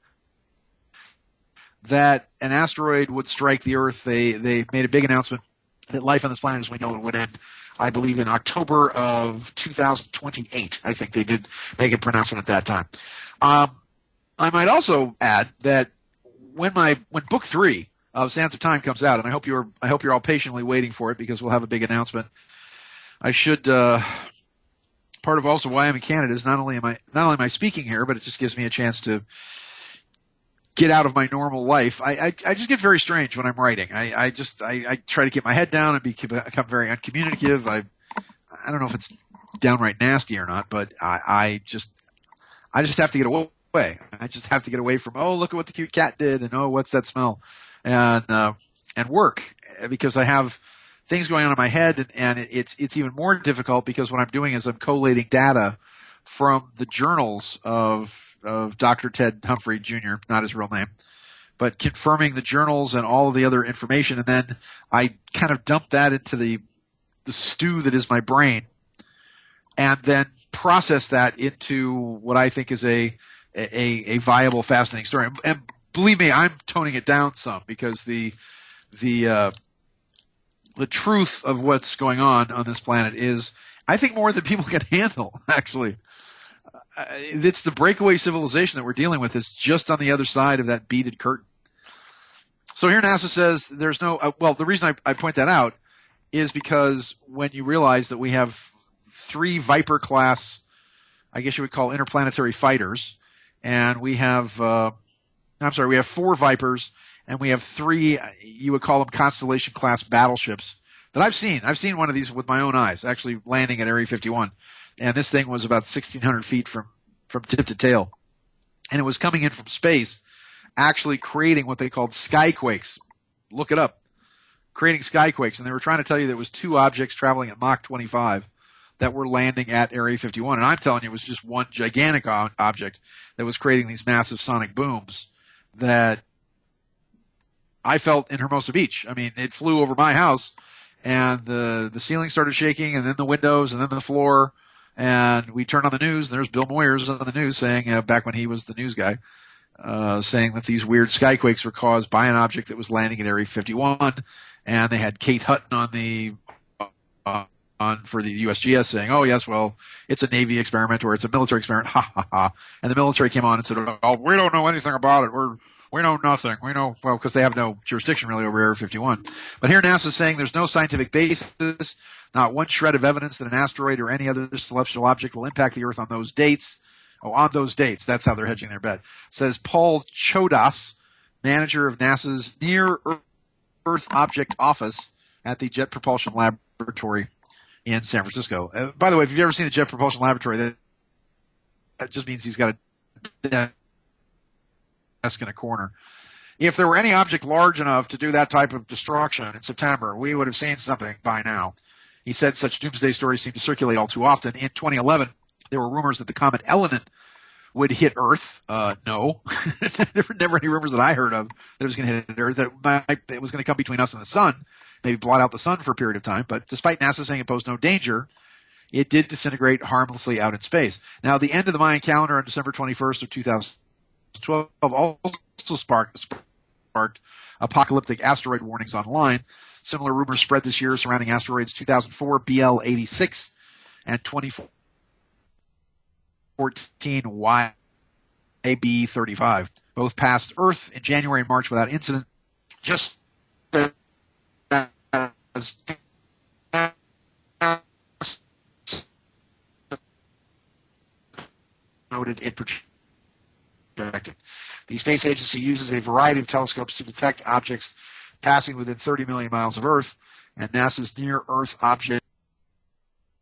that an asteroid would strike the Earth. They made a big announcement that life on this planet as we know it would end, I believe, in October of 2028. I think they did make a pronouncement at that time. I might also add that when book 3 of Sands of Time comes out, and I hope you're all patiently waiting for it, because we'll have a big announcement. I should part of also why I'm in Canada is not only am I speaking here, but it just gives me a chance to get out of my normal life. I just get very strange when I'm writing. I try to get my head down and become very uncommunicative. I don't know if it's downright nasty or not, but I just have to get away. I just have to get away from, look at what the cute cat did, and what's that smell, and work, because I have things going on in my head, and it's even more difficult because what I'm doing is I'm collating data from the journals of Dr. Ted Humphrey Jr., not his real name, but confirming the journals and all of the other information. And then I kind of dumped that into the stew that is my brain, and then process that into what I think is a viable, fascinating story. And believe me, I'm toning it down some, because the truth of what's going on this planet is, I think, more than people can handle, actually. It's the breakaway civilization that we're dealing with is just on the other side of that beaded curtain. So here NASA says there's no well, the reason I point that out is because when you realize that we have 3 Viper class, I guess you would call interplanetary fighters, and we have we have 4 Vipers, and we have 3, you would call them Constellation class battleships that I've seen. I've seen one of these with my own eyes, actually landing at Area 51. And this thing was about 1,600 feet from tip to tail. And it was coming in from space, actually creating what they called skyquakes. Look it up. Creating skyquakes. And they were trying to tell you there was 2 objects traveling at Mach 25 that were landing at Area 51. And I'm telling you, it was just one gigantic object that was creating these massive sonic booms that I felt in Hermosa Beach. I mean, it flew over my house, and the ceiling started shaking, and then the windows, and then the floor. And we turned on the news, and there's Bill Moyers on the news saying, back when he was the news guy, saying that these weird skyquakes were caused by an object that was landing at Area 51. And they had Kate Hutton for the USGS saying, oh yes, well, it's a Navy experiment or it's a military experiment, ha ha ha. And the military came on and said, oh, we don't know anything about it. We know nothing. We know, well, because they have no jurisdiction really over Area 51. But here NASA is saying there's no scientific basis, not one shred of evidence that an asteroid or any other celestial object will impact the Earth on those dates. Oh, on those dates. That's how they're hedging their bet. Says Paul Chodas, manager of NASA's Near Earth Object Office at the Jet Propulsion Laboratory in San Francisco. By the way, if you've ever seen the Jet Propulsion Laboratory, that just means he's got a desk in a corner. If there were any object large enough to do that type of destruction in September, we would have seen something by now. He said such doomsday stories seem to circulate all too often. In 2011, there were rumors that the comet Elenin would hit Earth. No. There were never any rumors that I heard of that it was going to hit Earth, that it was going to come between us and the sun, maybe blot out the sun for a period of time. But despite NASA saying it posed no danger, it did disintegrate harmlessly out in space. Now, the end of the Mayan calendar on December 21st of 2012 also sparked apocalyptic asteroid warnings online. Similar rumors spread this year surrounding asteroids 2004 BL86 and 2014 YB35. Both passed Earth in January and March without incident, just as noted it projected. The space agency uses a variety of telescopes to detect objects passing within 30 million miles of Earth, and NASA's Near-Earth Object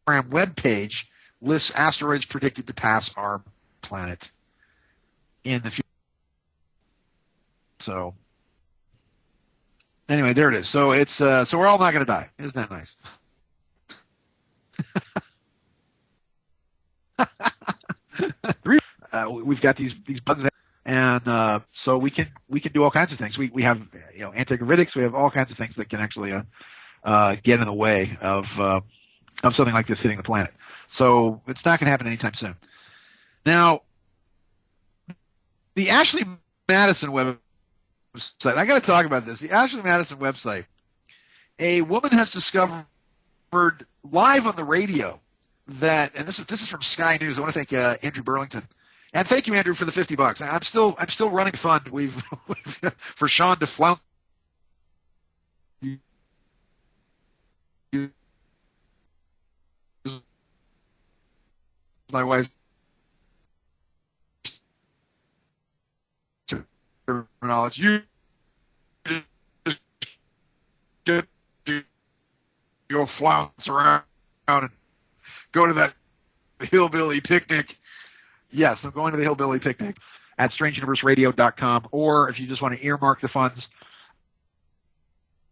Program webpage lists asteroids predicted to pass our planet in the future. So, anyway, there it is. So it's so we're all not going to die. Isn't that nice? We've got these buttons, and so we can do all kinds of things. We have antigravitics. We have all kinds of things that can actually get in the way of something like this hitting the planet. So it's not going to happen anytime soon. Now, the Ashley Madison website. I got to talk about this. The Ashley Madison website. A woman has discovered live on the radio that, and this is from Sky News. I want to thank Andrew Burlington. And thank you, Andrew, for the $50. I'm still running fund. We've for Sean to flout. My wife terminology. You just get your flounce around and go to that hillbilly picnic. Yes, I'm going to the hillbilly picnic at strangeuniverseradio.com, or if you just want to earmark the funds.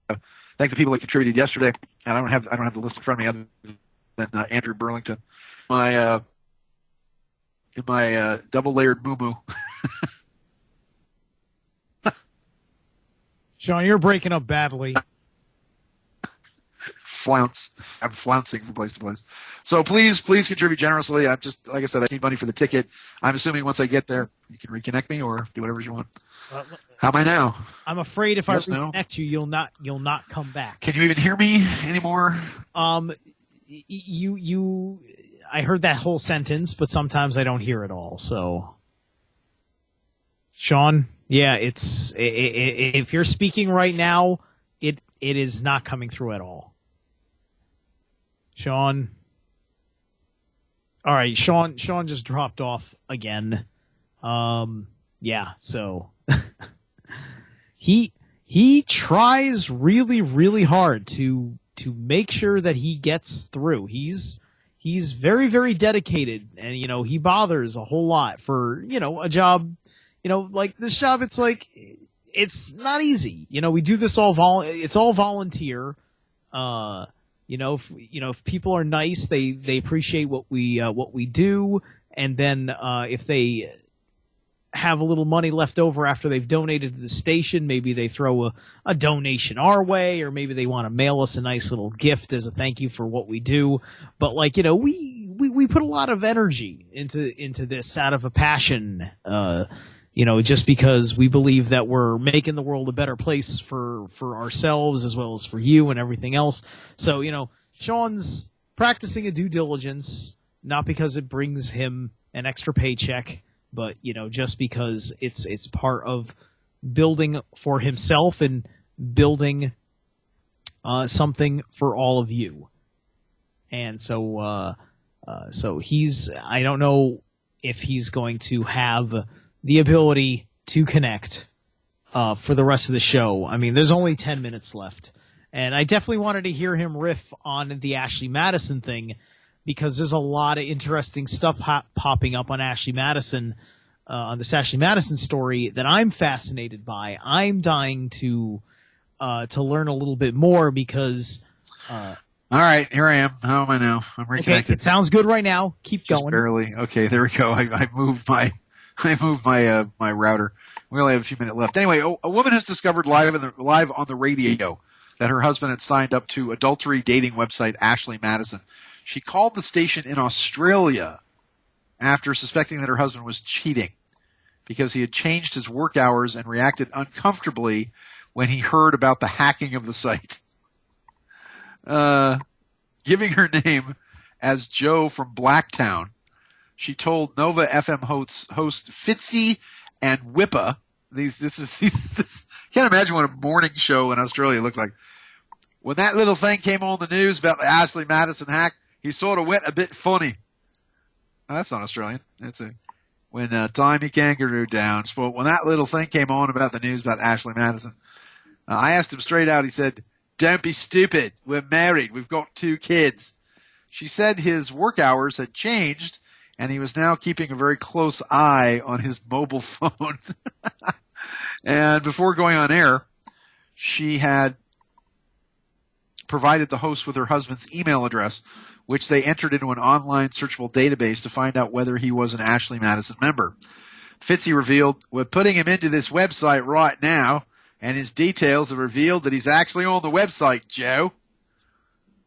Thank the people that contributed yesterday, and I don't have the list in front of me other than Andrew Burlington. My double layered moo-moo. Sean, you're breaking up badly. I'm flouncing from place to place. So please contribute generously. I'm just, like I said, I need money for the ticket. I'm assuming once I get there, you can reconnect me or do whatever you want. How am I now? I'm afraid if I Yes, no? reconnect you, you'll not come back. Can you even hear me anymore? I heard that whole sentence, but sometimes I don't hear it all. So, Sean, yeah, if you're speaking right now, it is not coming through at all. Sean. All right, Sean just dropped off again. Yeah, so he tries really, really hard to make sure that he gets through. He's very, very dedicated, and he bothers a whole lot for a job. Like this job, it's like it's not easy. We do this it's all volunteer. If people are nice, they appreciate what we do, and then if they have a little money left over after they've donated to the station, maybe they throw a donation our way, or maybe they want to mail us a nice little gift as a thank you for what we do. But we put a lot of energy into this out of a passion, just because we believe that we're making the world a better place for ourselves as well as for you and everything else. So, Sean's practicing a due diligence, not because it brings him an extra paycheck, but, just because it's part of building for himself and building something for all of you. And so I don't know if he's going to have the ability to connect for the rest of the show. I mean, there's only 10 minutes left. And I definitely wanted to hear him riff on the Ashley Madison thing, because there's a lot of interesting stuff popping up on Ashley Madison, on this Ashley Madison story that I'm fascinated by. I'm dying to learn a little bit more because. All right, here I am. How am I now? I'm reconnected. Okay, it sounds good right now. Keep Just going. barely. Okay, there we go. I moved my my router. We only have a few minutes left. Anyway, a woman has discovered live on the radio that her husband had signed up to adultery dating website Ashley Madison. She called the station in Australia after suspecting that her husband was cheating because he had changed his work hours and reacted uncomfortably when he heard about the hacking of the site. Giving her name as Joe from Blacktown, she told Nova FM host Fitzy and Whippa. This can't imagine what a morning show in Australia looked like. When that little thing came on the news about the Ashley Madison hack, he sort of went a bit funny. Oh, that's not Australian. When Tommy Kangaroo down. So when that little thing came on about the news about Ashley Madison, I asked him straight out. He said, "Don't be stupid. We're married. We've got 2 kids." She said his work hours had changed, and he was now keeping a very close eye on his mobile phone. And before going on air, she had provided the host with her husband's email address, which they entered into an online searchable database to find out whether he was an Ashley Madison member. Fitzy revealed, "We're putting him into this website right now, and his details have revealed that he's actually on the website, Joe."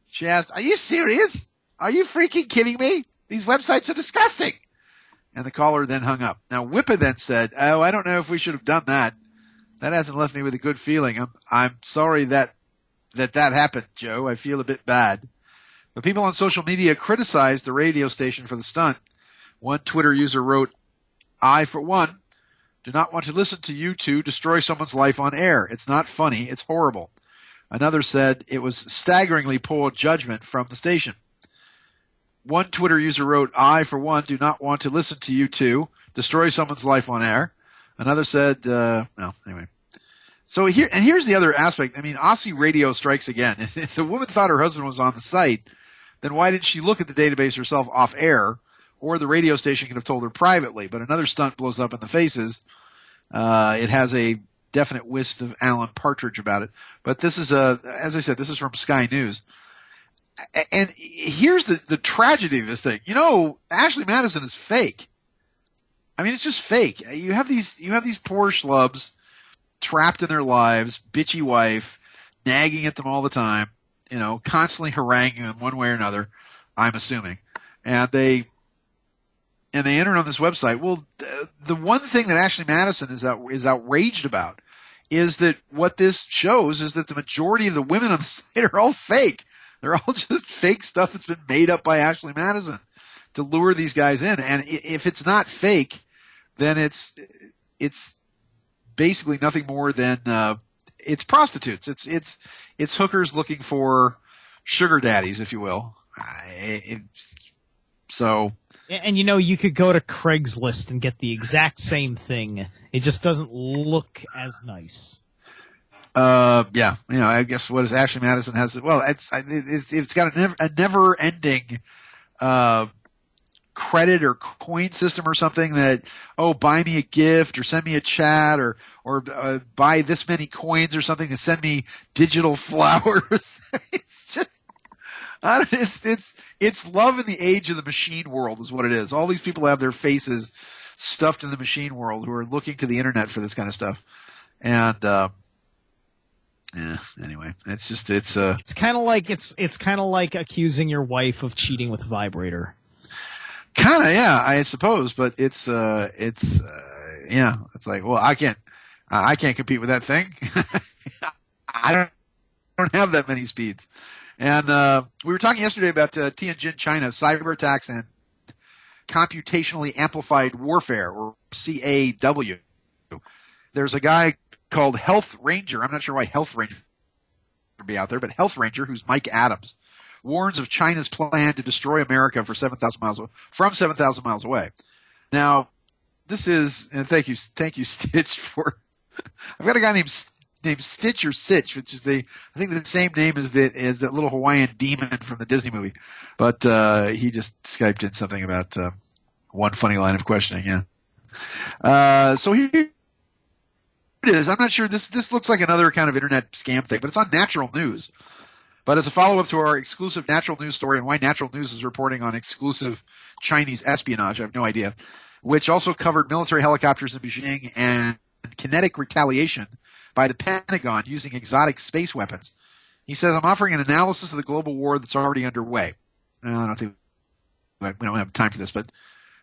She asked, "Are you serious? Are you freaking kidding me? These websites are disgusting." And the caller then hung up. Now, Whippa then said, "Oh, I don't know if we should have done that. That hasn't left me with a good feeling. I'm sorry that happened, Joe. I feel a bit bad." But people on social media criticized the radio station for the stunt. One Twitter user wrote, "I, for one, do not want to listen to you two destroy someone's life on air. It's not funny. It's horrible." Another said it was staggeringly poor judgment from the station. One Twitter user wrote, "I, for one, do not want to listen to you two destroy someone's life on air." Another said, anyway. So here's the other aspect. I mean, Aussie radio strikes again. If the woman thought her husband was on the site, then why didn't she look at the database herself off air, or the radio station could have told her privately? But another stunt blows up in the faces. It has a definite whisk of Alan Partridge about it. But this is as I said, this is from Sky News. And here's the tragedy of this thing. Ashley Madison is fake. I mean, it's just fake. You have these poor schlubs trapped in their lives, bitchy wife, nagging at them all the time, constantly haranguing them one way or another, I'm assuming. And they enter on this website. Well, the one thing that Ashley Madison is outraged about is that what this shows is that the majority of the women on the site are all fake. They're all just fake stuff that's been made up by Ashley Madison to lure these guys in. And if it's not fake, then it's basically nothing more than it's prostitutes. It's hookers looking for sugar daddies, if you will. And you could go to Craigslist and get the exact same thing. It just doesn't look as nice. Yeah. I guess what is Ashley Madison has? Well, it's got a never-ending credit or coin system or something that, buy me a gift or send me a chat or buy this many coins or something to send me digital flowers. It's just. It's love in the age of the machine world is what it is. All these people have their faces stuffed in the machine world who are looking to the internet for this kind of stuff. And anyway, it's kind of like accusing your wife of cheating with a vibrator. Kind of, yeah, I suppose, but it's like, well, I can't compete with that thing. I don't have that many speeds. And we were talking yesterday about Tianjin, China, cyber attacks and computationally amplified warfare, or CAW. There's a guy called Health Ranger. I'm not sure why Health Ranger would be out there, but Health Ranger, who's Mike Adams, warns of China's plan to destroy America from 7,000 miles away. Now, this is, and thank you, Stitch, for. I've got a guy named Stitch or Sitch, which is I think the same name as that little Hawaiian demon from the Disney movie, but he just Skyped in something about one funny line of questioning. Yeah. So here it is. I'm not sure. This looks like another kind of internet scam thing, but it's on Natural News. But as a follow-up to our exclusive Natural News story and why Natural News is reporting on exclusive Chinese espionage, I have no idea, which also covered military helicopters in Beijing and kinetic retaliation by the Pentagon using exotic space weapons. He says, I'm offering an analysis of the global war that's already underway. I don't think we don't have time for this, but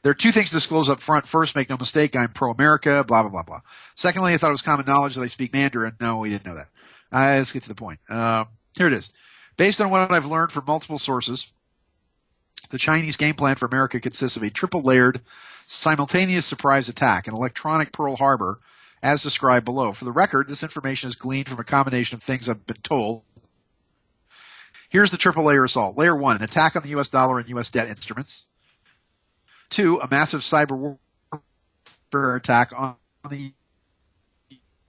there are two things to disclose up front. First, make no mistake, I'm pro-America, blah, blah, blah, blah. Secondly, I thought it was common knowledge that I speak Mandarin. No, we didn't know that. Let's get to the point. Here it is. Based on what I've learned from multiple sources, the Chinese game plan for America consists of a triple-layered, simultaneous surprise attack, an electronic Pearl Harbor, as described below. For the record, this information is gleaned from a combination of things I've been told. Here's the triple-layer assault. Layer 1, an attack on the U.S. dollar and U.S. debt instruments. 2, a massive cyber warfare attack on the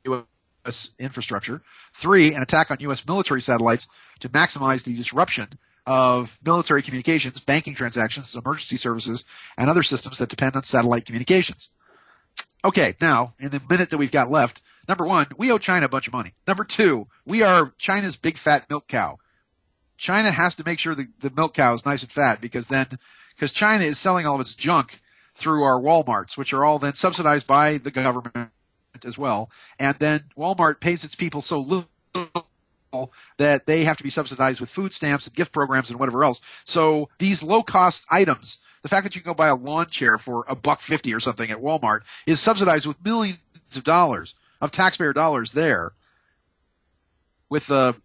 U.S. infrastructure. 3, an attack on U.S. military satellites to maximize the disruption of military communications, banking transactions, emergency services, and other systems that depend on satellite communications. Okay, now, in the minute that we've got left, number 1, we owe China a bunch of money. Number 2, we are China's big fat milk cow. China has to make sure the milk cow is nice and fat because China is selling all of its junk through our Walmarts, which are all then subsidized by the government as well. And then Walmart pays its people so little that they have to be subsidized with food stamps and gift programs and whatever else. So these low-cost items, the fact that you can go buy a lawn chair for $1.50 or something at Walmart is subsidized with millions of dollars of taxpayer dollars there with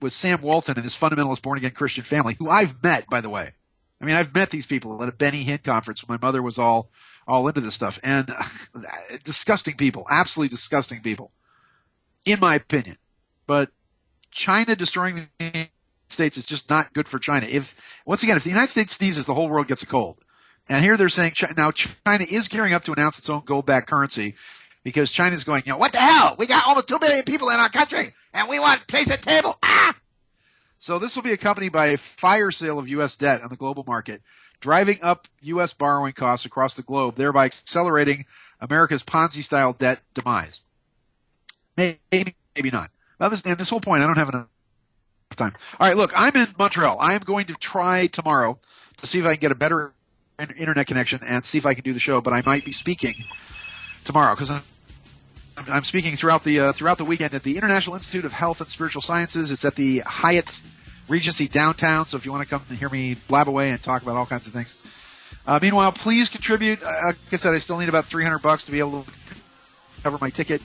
Sam Walton and his fundamentalist born-again Christian family, who I've met, by the way. I mean, I've met these people at a Benny Hinn conference when my mother was all into this stuff. And disgusting people, absolutely disgusting people, in my opinion. But China destroying the United States is just not good for China. If the United States sneezes, the whole world gets a cold. And here they're saying now China is gearing up to announce its own gold-backed currency because China's going, what the hell? We got almost 2 billion people in our country, and we want a place at the table. So this will be accompanied by a fire sale of U.S. debt on the global market, driving up U.S. borrowing costs across the globe, thereby accelerating America's Ponzi-style debt demise. Maybe not. Well, this whole point, I don't have enough time. All right, look, I'm in Montreal. I am going to try tomorrow to see if I can get a better internet connection and see if I can do the show, but I might be speaking tomorrow because I'm I'm speaking throughout the weekend at the International Institute of Health and Spiritual Sciences. It's at the Hyatt Regency downtown. So if you want to come and hear me blab away and talk about all kinds of things. Meanwhile, please contribute. Like I said, I still need about $300 to be able to cover my ticket.